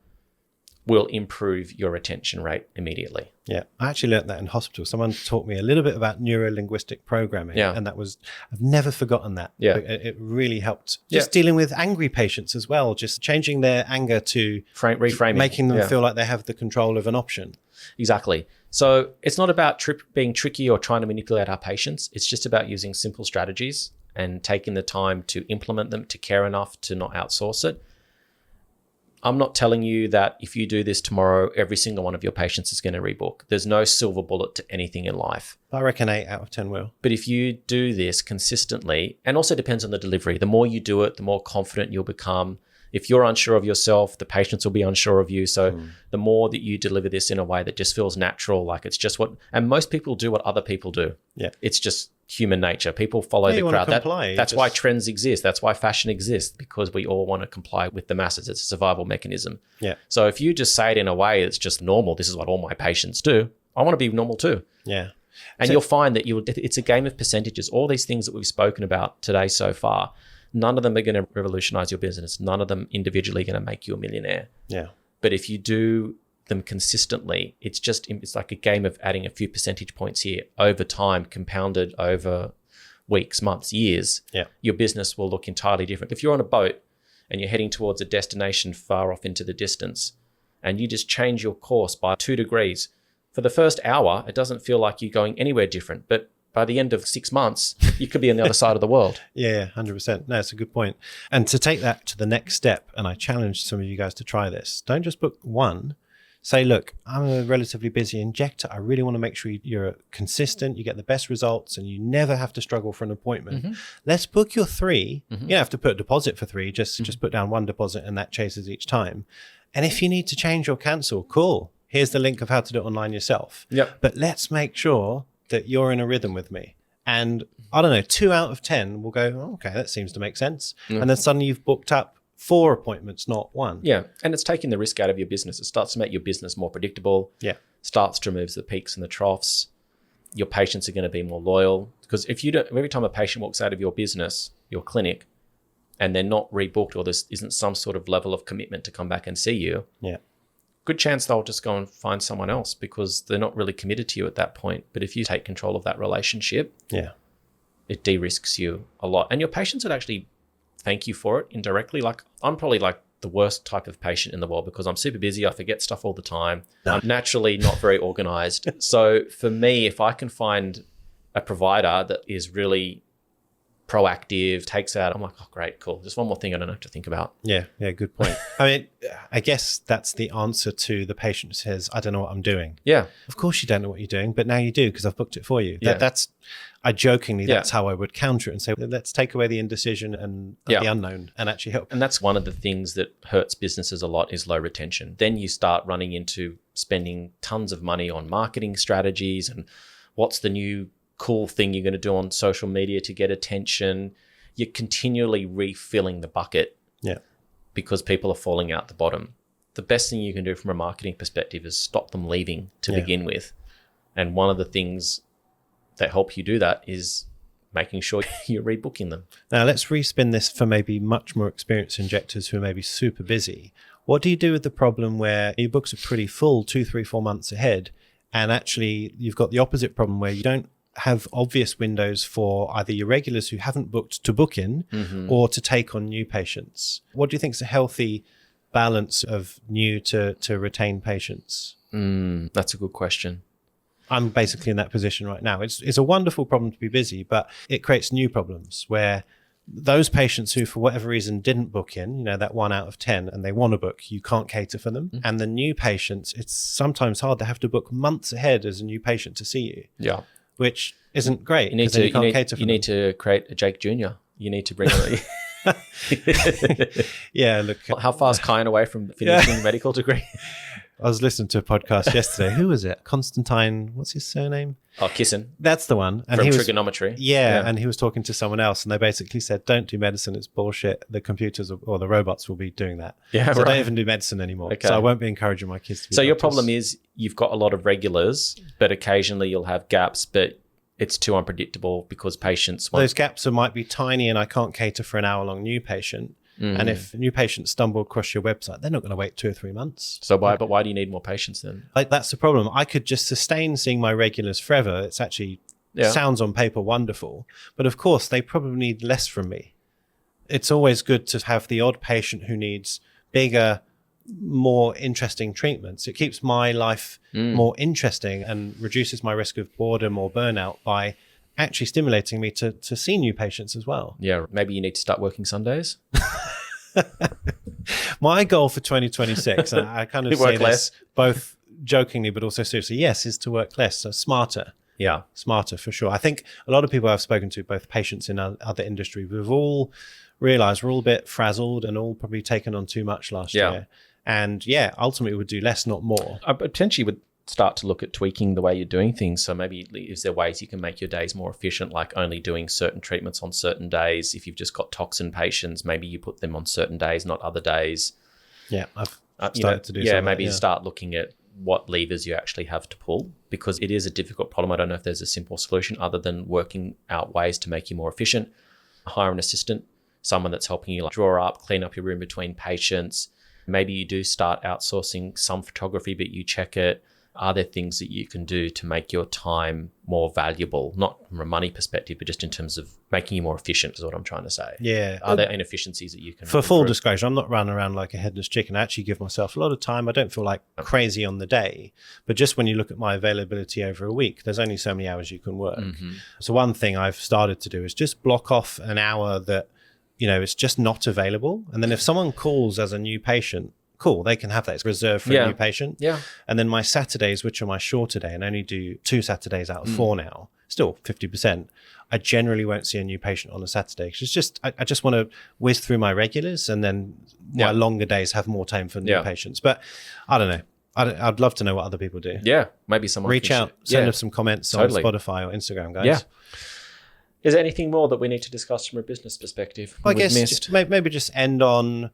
will improve your retention rate immediately. Yeah, I actually learned that in hospital. Someone taught me a little bit about neuro-linguistic programming, and I've never forgotten that. Yeah. It really helped. Just dealing with angry patients as well, just changing their anger to reframing, making them feel like they have the control of an option. Exactly. So it's not about being tricky or trying to manipulate our patients. It's just about using simple strategies and taking the time to implement them, to care enough to not outsource it. I'm not telling you that if you do this tomorrow, every single one of your patients is going to rebook. There's no silver bullet to anything in life. I reckon 8 out of 10 will. But if you do this consistently, and also depends on the delivery, the more you do it, the more confident you'll become. If you're unsure of yourself, the patients will be unsure of you. So the more that you deliver this in a way that just feels natural, like it's just and most people do what other people do. Yeah. It's just human nature. People follow the crowd. That's why trends exist. That's why fashion exists, because we all want to comply with the masses. It's a survival mechanism. Yeah. So if you just say it in a way that's just normal, this is what all my patients do, I want to be normal too. Yeah. And you'll find that it's a game of percentages. All these things that we've spoken about today so far, none of them are going to revolutionize your business. None of them individually going to make you a millionaire. Yeah. But if you do them consistently, it's like a game of adding a few percentage points here over time, compounded over weeks, months, years. Yeah. Your business will look entirely different. If you're on a boat and you're heading towards a destination far off into the distance, and you just change your course by 2 degrees, for the first hour, it doesn't feel like you're going anywhere different. But by the end of 6 months, you could be on the other side of the world. Yeah, 100%. No, it's a good point. And to take that to the next step, and I challenge some of you guys to try this, don't just book one. Say, look, I'm a relatively busy injector. I really want to make sure you're consistent, you get the best results, and you never have to struggle for an appointment. Mm-hmm. Let's book your 3. Mm-hmm. You don't have to put a deposit for 3. Just put down 1 deposit, and that chases each time. And if you need to change or cancel, cool. Here's the link of how to do it online yourself. Yep. But let's make sure that you're in a rhythm with me. And I don't know, 2 out of 10 will go, oh, okay, that seems to make sense. And then suddenly you've booked up 4 appointments, not 1. Yeah. And it's taking the risk out of your business. It starts to make your business more predictable. Yeah. Starts to remove the peaks and the troughs. Your patients are going to be more loyal. Because every time a patient walks out of your business, your clinic, and they're not rebooked, or there isn't some sort of level of commitment to come back and see you, good chance they'll just go and find someone else, because they're not really committed to you at that point. But if you take control of that relationship, it de-risks you a lot. And your patients would actually thank you for it indirectly. Like, I'm probably like the worst type of patient in the world, because I'm super busy. I forget stuff all the time. No. I'm naturally not very organized. So for me, if I can find a provider that is really proactive, takes out, I'm like, oh, great, cool. Just one more thing I don't have to think about. Yeah, good point. I mean, I guess that's the answer to the patient who says, I don't know what I'm doing. Yeah. Of course you don't know what you're doing, but now you do, because I've booked it for you. Yeah. That's how I would counter it and say, let's take away the indecision and the unknown and actually help. And that's one of the things that hurts businesses a lot, is low retention. Then you start running into spending tons of money on marketing strategies and what's the new cool thing you're going to do on social media to get attention. You're continually refilling the bucket because people are falling out the bottom. The best thing you can do from a marketing perspective is stop them leaving to begin with. And one of the things that help you do that is making sure you're rebooking them. Now, let's respin this for maybe much more experienced injectors who are maybe super busy. What do you do with the problem where your books are pretty full 2, 3, 4 months ahead, and actually you've got the opposite problem where you don't have obvious windows for either your regulars who haven't booked to book in or to take on new patients? What do you think is a healthy balance of new to retain patients? That's a good question. I'm basically in that position right now. It's a wonderful problem to be busy, but it creates new problems where those patients who, for whatever reason, didn't book in, you know, that 1 out of 10, and they want to book, you can't cater for them. And the new patients, it's sometimes hard. They have to book months ahead as a new patient to see you. Yeah. Which isn't great. You need to create a Jake Jr. You need to bring on Yeah, look. How far is Kyan away from finishing a medical degree? I was listening to a podcast yesterday. Who was it? Constantine, what's his surname? Oh, Kissin. That's the one. And from trigonometry. Yeah, and he was talking to someone else, and they basically said, don't do medicine, it's bullshit. The computers or the robots will be doing that. Yeah, so don't even do medicine anymore. Okay. So I won't be encouraging my kids to be So doctors. your problem is you've got a lot of regulars, but occasionally you'll have gaps, but it's too unpredictable because patients Those gaps might be tiny and I can't cater for an hour-long new patient. And if new patients stumble across your website, they're not going to wait 2 or 3 months. So why do you need more patients then? Like, that's the problem. I could just sustain seeing my regulars forever. It's actually sounds on paper wonderful, but of course they probably need less from me. It's always good to have the odd patient who needs bigger, more interesting treatments. It keeps my life more interesting and reduces my risk of boredom or burnout by actually stimulating me to see new patients as well. Yeah, maybe you need to start working Sundays. My goal for 2026, and I kind of say this both jokingly but also seriously, yes, is to work less, so smarter. Yeah. Smarter for sure. I think a lot of people I've spoken to, both patients in other industry, we've all realized we're all a bit frazzled and all probably taken on too much last year. And ultimately we'd do less, not more. I potentially would start to look at tweaking the way you're doing things. So maybe is there ways you can make your days more efficient, like only doing certain treatments on certain days? If you've just got toxin patients, maybe you put them on certain days, not other days. Yeah, I've started to do some maybe start looking at what levers you actually have to pull, because it is a difficult problem. I don't know if there's a simple solution other than working out ways to make you more efficient. Hire an assistant, someone that's helping you draw up, clean up your room between patients. Maybe you do start outsourcing some photography, but you check it. Are there things that you can do to make your time more valuable, not from a money perspective, but just in terms of making you more efficient is what I'm trying to say. Yeah. Are there inefficiencies that you can For full disclosure, I'm not running around like a headless chicken. I actually give myself a lot of time. I don't feel like crazy on the day, but just when you look at my availability over a week, there's only so many hours you can work. So one thing I've started to do is just block off an hour that, it's just not available. And then if someone calls as a new patient, cool, they can have that. It's reserved for a new patient. Yeah. And then my Saturdays, which are my shorter day, and I only do 2 Saturdays out of 4 now, still 50%, I generally won't see a new patient on a Saturday. Because it's just, I just want to whiz through my regulars and then my longer days have more time for new patients. But I don't know. I'd love to know what other people do. Yeah. Maybe someone reach out, send us some comments on Spotify or Instagram, guys. Yeah. Is there anything more that we need to discuss from a business perspective? I guess maybe just end on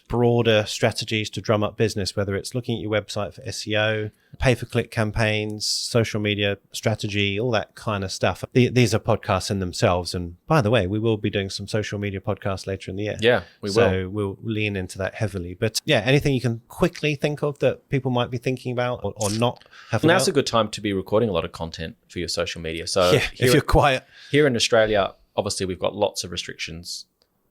broader strategies to drum up business, whether it's looking at your website for SEO, pay-per-click campaigns, social media strategy, all that kind of stuff. These are podcasts in themselves. And by the way, we will be doing some social media podcasts later in the year. Yeah, we will. So we'll lean into that heavily. But anything you can quickly think of that people might be thinking about or not have. Now's a good time to be recording a lot of content for your social media. So if you're quiet. Here in Australia, obviously we've got lots of restrictions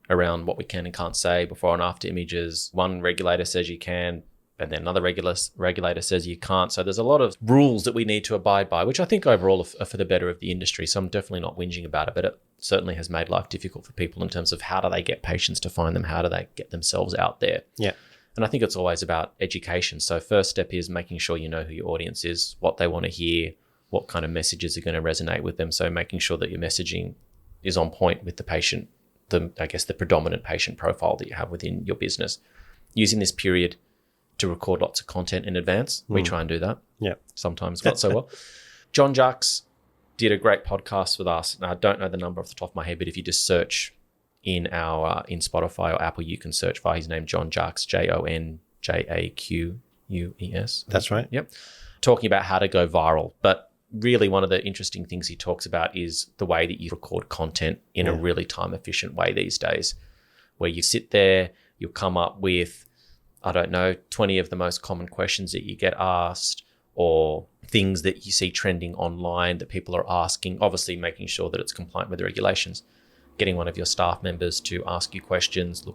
around what we can and can't say, before and after images. One regulator says you can, and then another regulator says you can't. So there's a lot of rules that we need to abide by, which I think overall are for the better of the industry. So I'm definitely not whinging about it, but it certainly has made life difficult for people in terms of how do they get patients to find them? How do they get themselves out there? Yeah. And I think it's always about education. So first step is making sure you know who your audience is, what they want to hear, what kind of messages are going to resonate with them. So making sure that your messaging is on point with the patient, the predominant patient profile that you have within your business. Using this period to record lots of content in advance. We try and do that. Yeah. Sometimes not so well. John Jacques did a great podcast with us. Now, I don't know the number off the top of my head, but if you just search in Spotify or Apple, you can search by his name, John Jacques, JONJAQUES. That's right. Yep. Talking about how to go viral. But really one of the interesting things he talks about is the way that you record content in a really time efficient way these days, where you sit there, you'll come up with, 20 of the most common questions that you get asked, or things that you see trending online that people are asking, obviously making sure that it's compliant with the regulations, getting one of your staff members to ask you questions,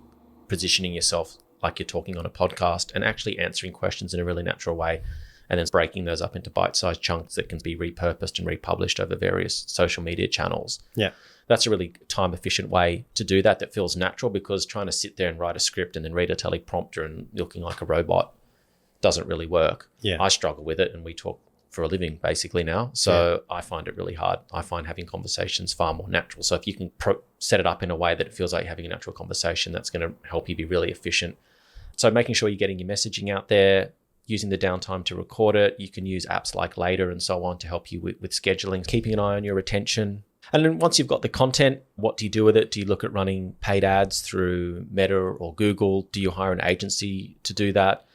positioning yourself like you're talking on a podcast and actually answering questions in a really natural way, and then breaking those up into bite-sized chunks that can be repurposed and republished over various social media channels. Yeah. That's a really time-efficient way to do that feels natural, because trying to sit there and write a script and then read a teleprompter and looking like a robot doesn't really work. Yeah. I struggle with it, and we talk for a living basically now. So I find it really hard. I find having conversations far more natural. So if you can set it up in a way that it feels like you're having a natural conversation, that's going to help you be really efficient. So making sure you're getting your messaging out there, using the downtime to record it. You can use apps like Later and so on to help you with scheduling, keeping an eye on your retention. And then once you've got the content, what do you do with it? Do you look at running paid ads through Meta or Google? Do you hire an agency to do that?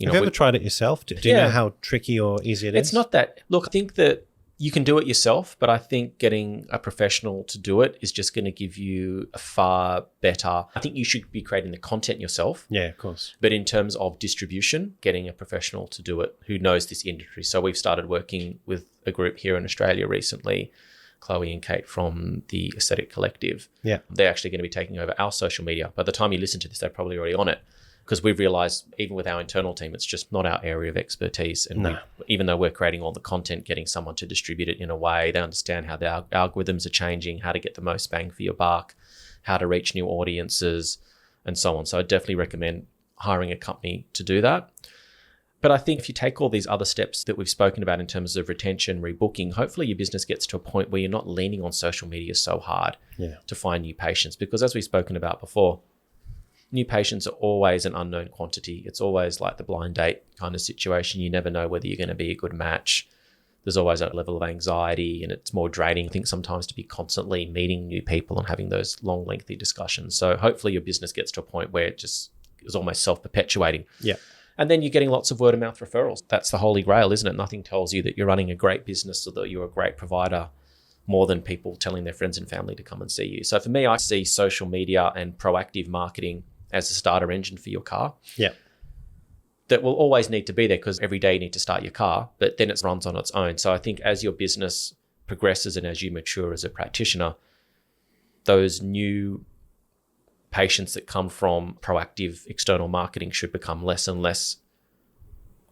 Have you ever tried it yourself? Do you know how tricky or easy it is? It's not that. Look, I think that you can do it yourself, but I think getting a professional to do it is just going to give you a far better. I think you should be creating the content yourself. Yeah, of course. But in terms of distribution, getting a professional to do it who knows this industry. So we've started working with a group here in Australia recently, Chloe and Kate from the Aesthetic Collective. Yeah. They're actually going to be taking over our social media. By the time you listen to this, they're probably already on it, because we've realized even with our internal team, it's just not our area of expertise. And even though we're creating all the content, getting someone to distribute it in a way, they understand how the algorithms are changing, how to get the most bang for your buck, how to reach new audiences, and so on. So I definitely recommend hiring a company to do that. But I think if you take all these other steps that we've spoken about in terms of retention, rebooking, hopefully your business gets to a point where you're not leaning on social media so hard to find new patients. Because as we've spoken about before, new patients are always an unknown quantity. It's always like the blind date kind of situation. You never know whether you're going to be a good match. There's always a level of anxiety, and it's more draining, I think, sometimes to be constantly meeting new people and having those long, lengthy discussions. So hopefully your business gets to a point where it just is almost self-perpetuating. Yeah. And then you're getting lots of word of mouth referrals. That's the holy grail, isn't it? Nothing tells you that you're running a great business or that you're a great provider more than people telling their friends and family to come and see you. So for me, I see social media and proactive marketing as a starter engine for your car. Yeah. That will always need to be there, because every day you need to start your car, but then it runs on its own. So I think as your business progresses and as you mature as a practitioner, those new patients that come from proactive external marketing should become less and less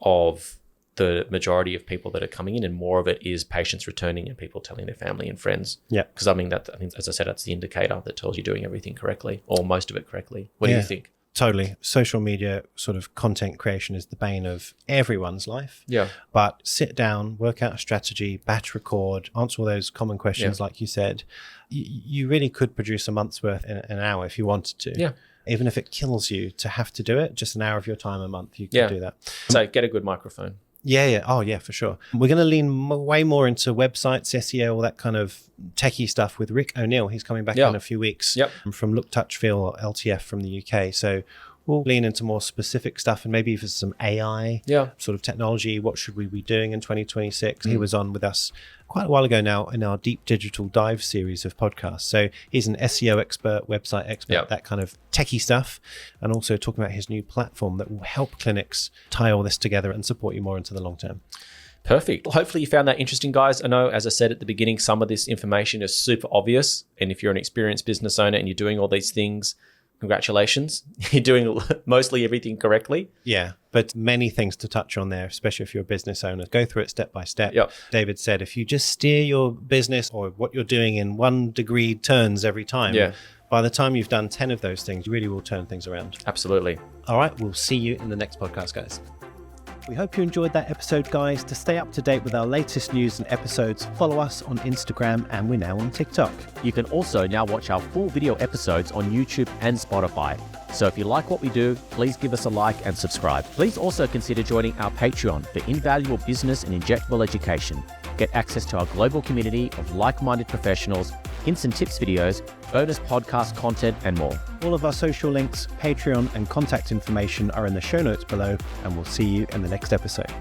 of the majority of people that are coming in, and more of it is patients returning and people telling their family and friends. Yeah. Because I think, as I said, that's the indicator that tells you doing everything correctly, or most of it correctly. What do you think? Totally. Social media sort of content creation is the bane of everyone's life. Yeah. But sit down, work out a strategy, batch record, answer all those common questions like you said. You really could produce a month's worth in an hour if you wanted to. Yeah. Even if it kills you to have to do it, just an hour of your time a month, you can do that. So get a good microphone. Yeah. Oh, yeah, for sure. We're going to lean way more into websites, SEO, all that kind of techie stuff with Rick O'Neill. He's coming back in a few weeks from Look, Touch, Feel, LTF from the UK. So we'll lean into more specific stuff, and maybe for some AI sort of technology. What should we be doing in 2026? He was on with us quite a while ago now in our Deep Digital Dive series of podcasts. So he's an SEO expert, website expert, that kind of techie stuff, and also talking about his new platform that will help clinics tie all this together and support you more into the long term. Perfect. Hopefully you found that interesting, guys. I know, as I said at the beginning, some of this information is super obvious. And if you're an experienced business owner and you're doing all these things, congratulations. You're doing mostly everything correctly. Yeah, but many things to touch on there, especially if you're a business owner. Go through it step by step. Yep. David said, if you just steer your business or what you're doing in 1 degree turns every time, by the time you've done 10 of those things, you really will turn things around. Absolutely. All right, we'll see you in the next podcast, guys. We hope you enjoyed that episode, guys. To stay up to date with our latest news and episodes, follow us on Instagram, and we're now on TikTok. You can also now watch our full video episodes on YouTube and Spotify. So if you like what we do, please give us a like and subscribe. Please also consider joining our Patreon for invaluable business and injectable education. Get access to our global community of like-minded professionals, hints and tips videos, bonus podcast content, and more. All of our social links, Patreon, and contact information are in the show notes below, and we'll see you in the next episode.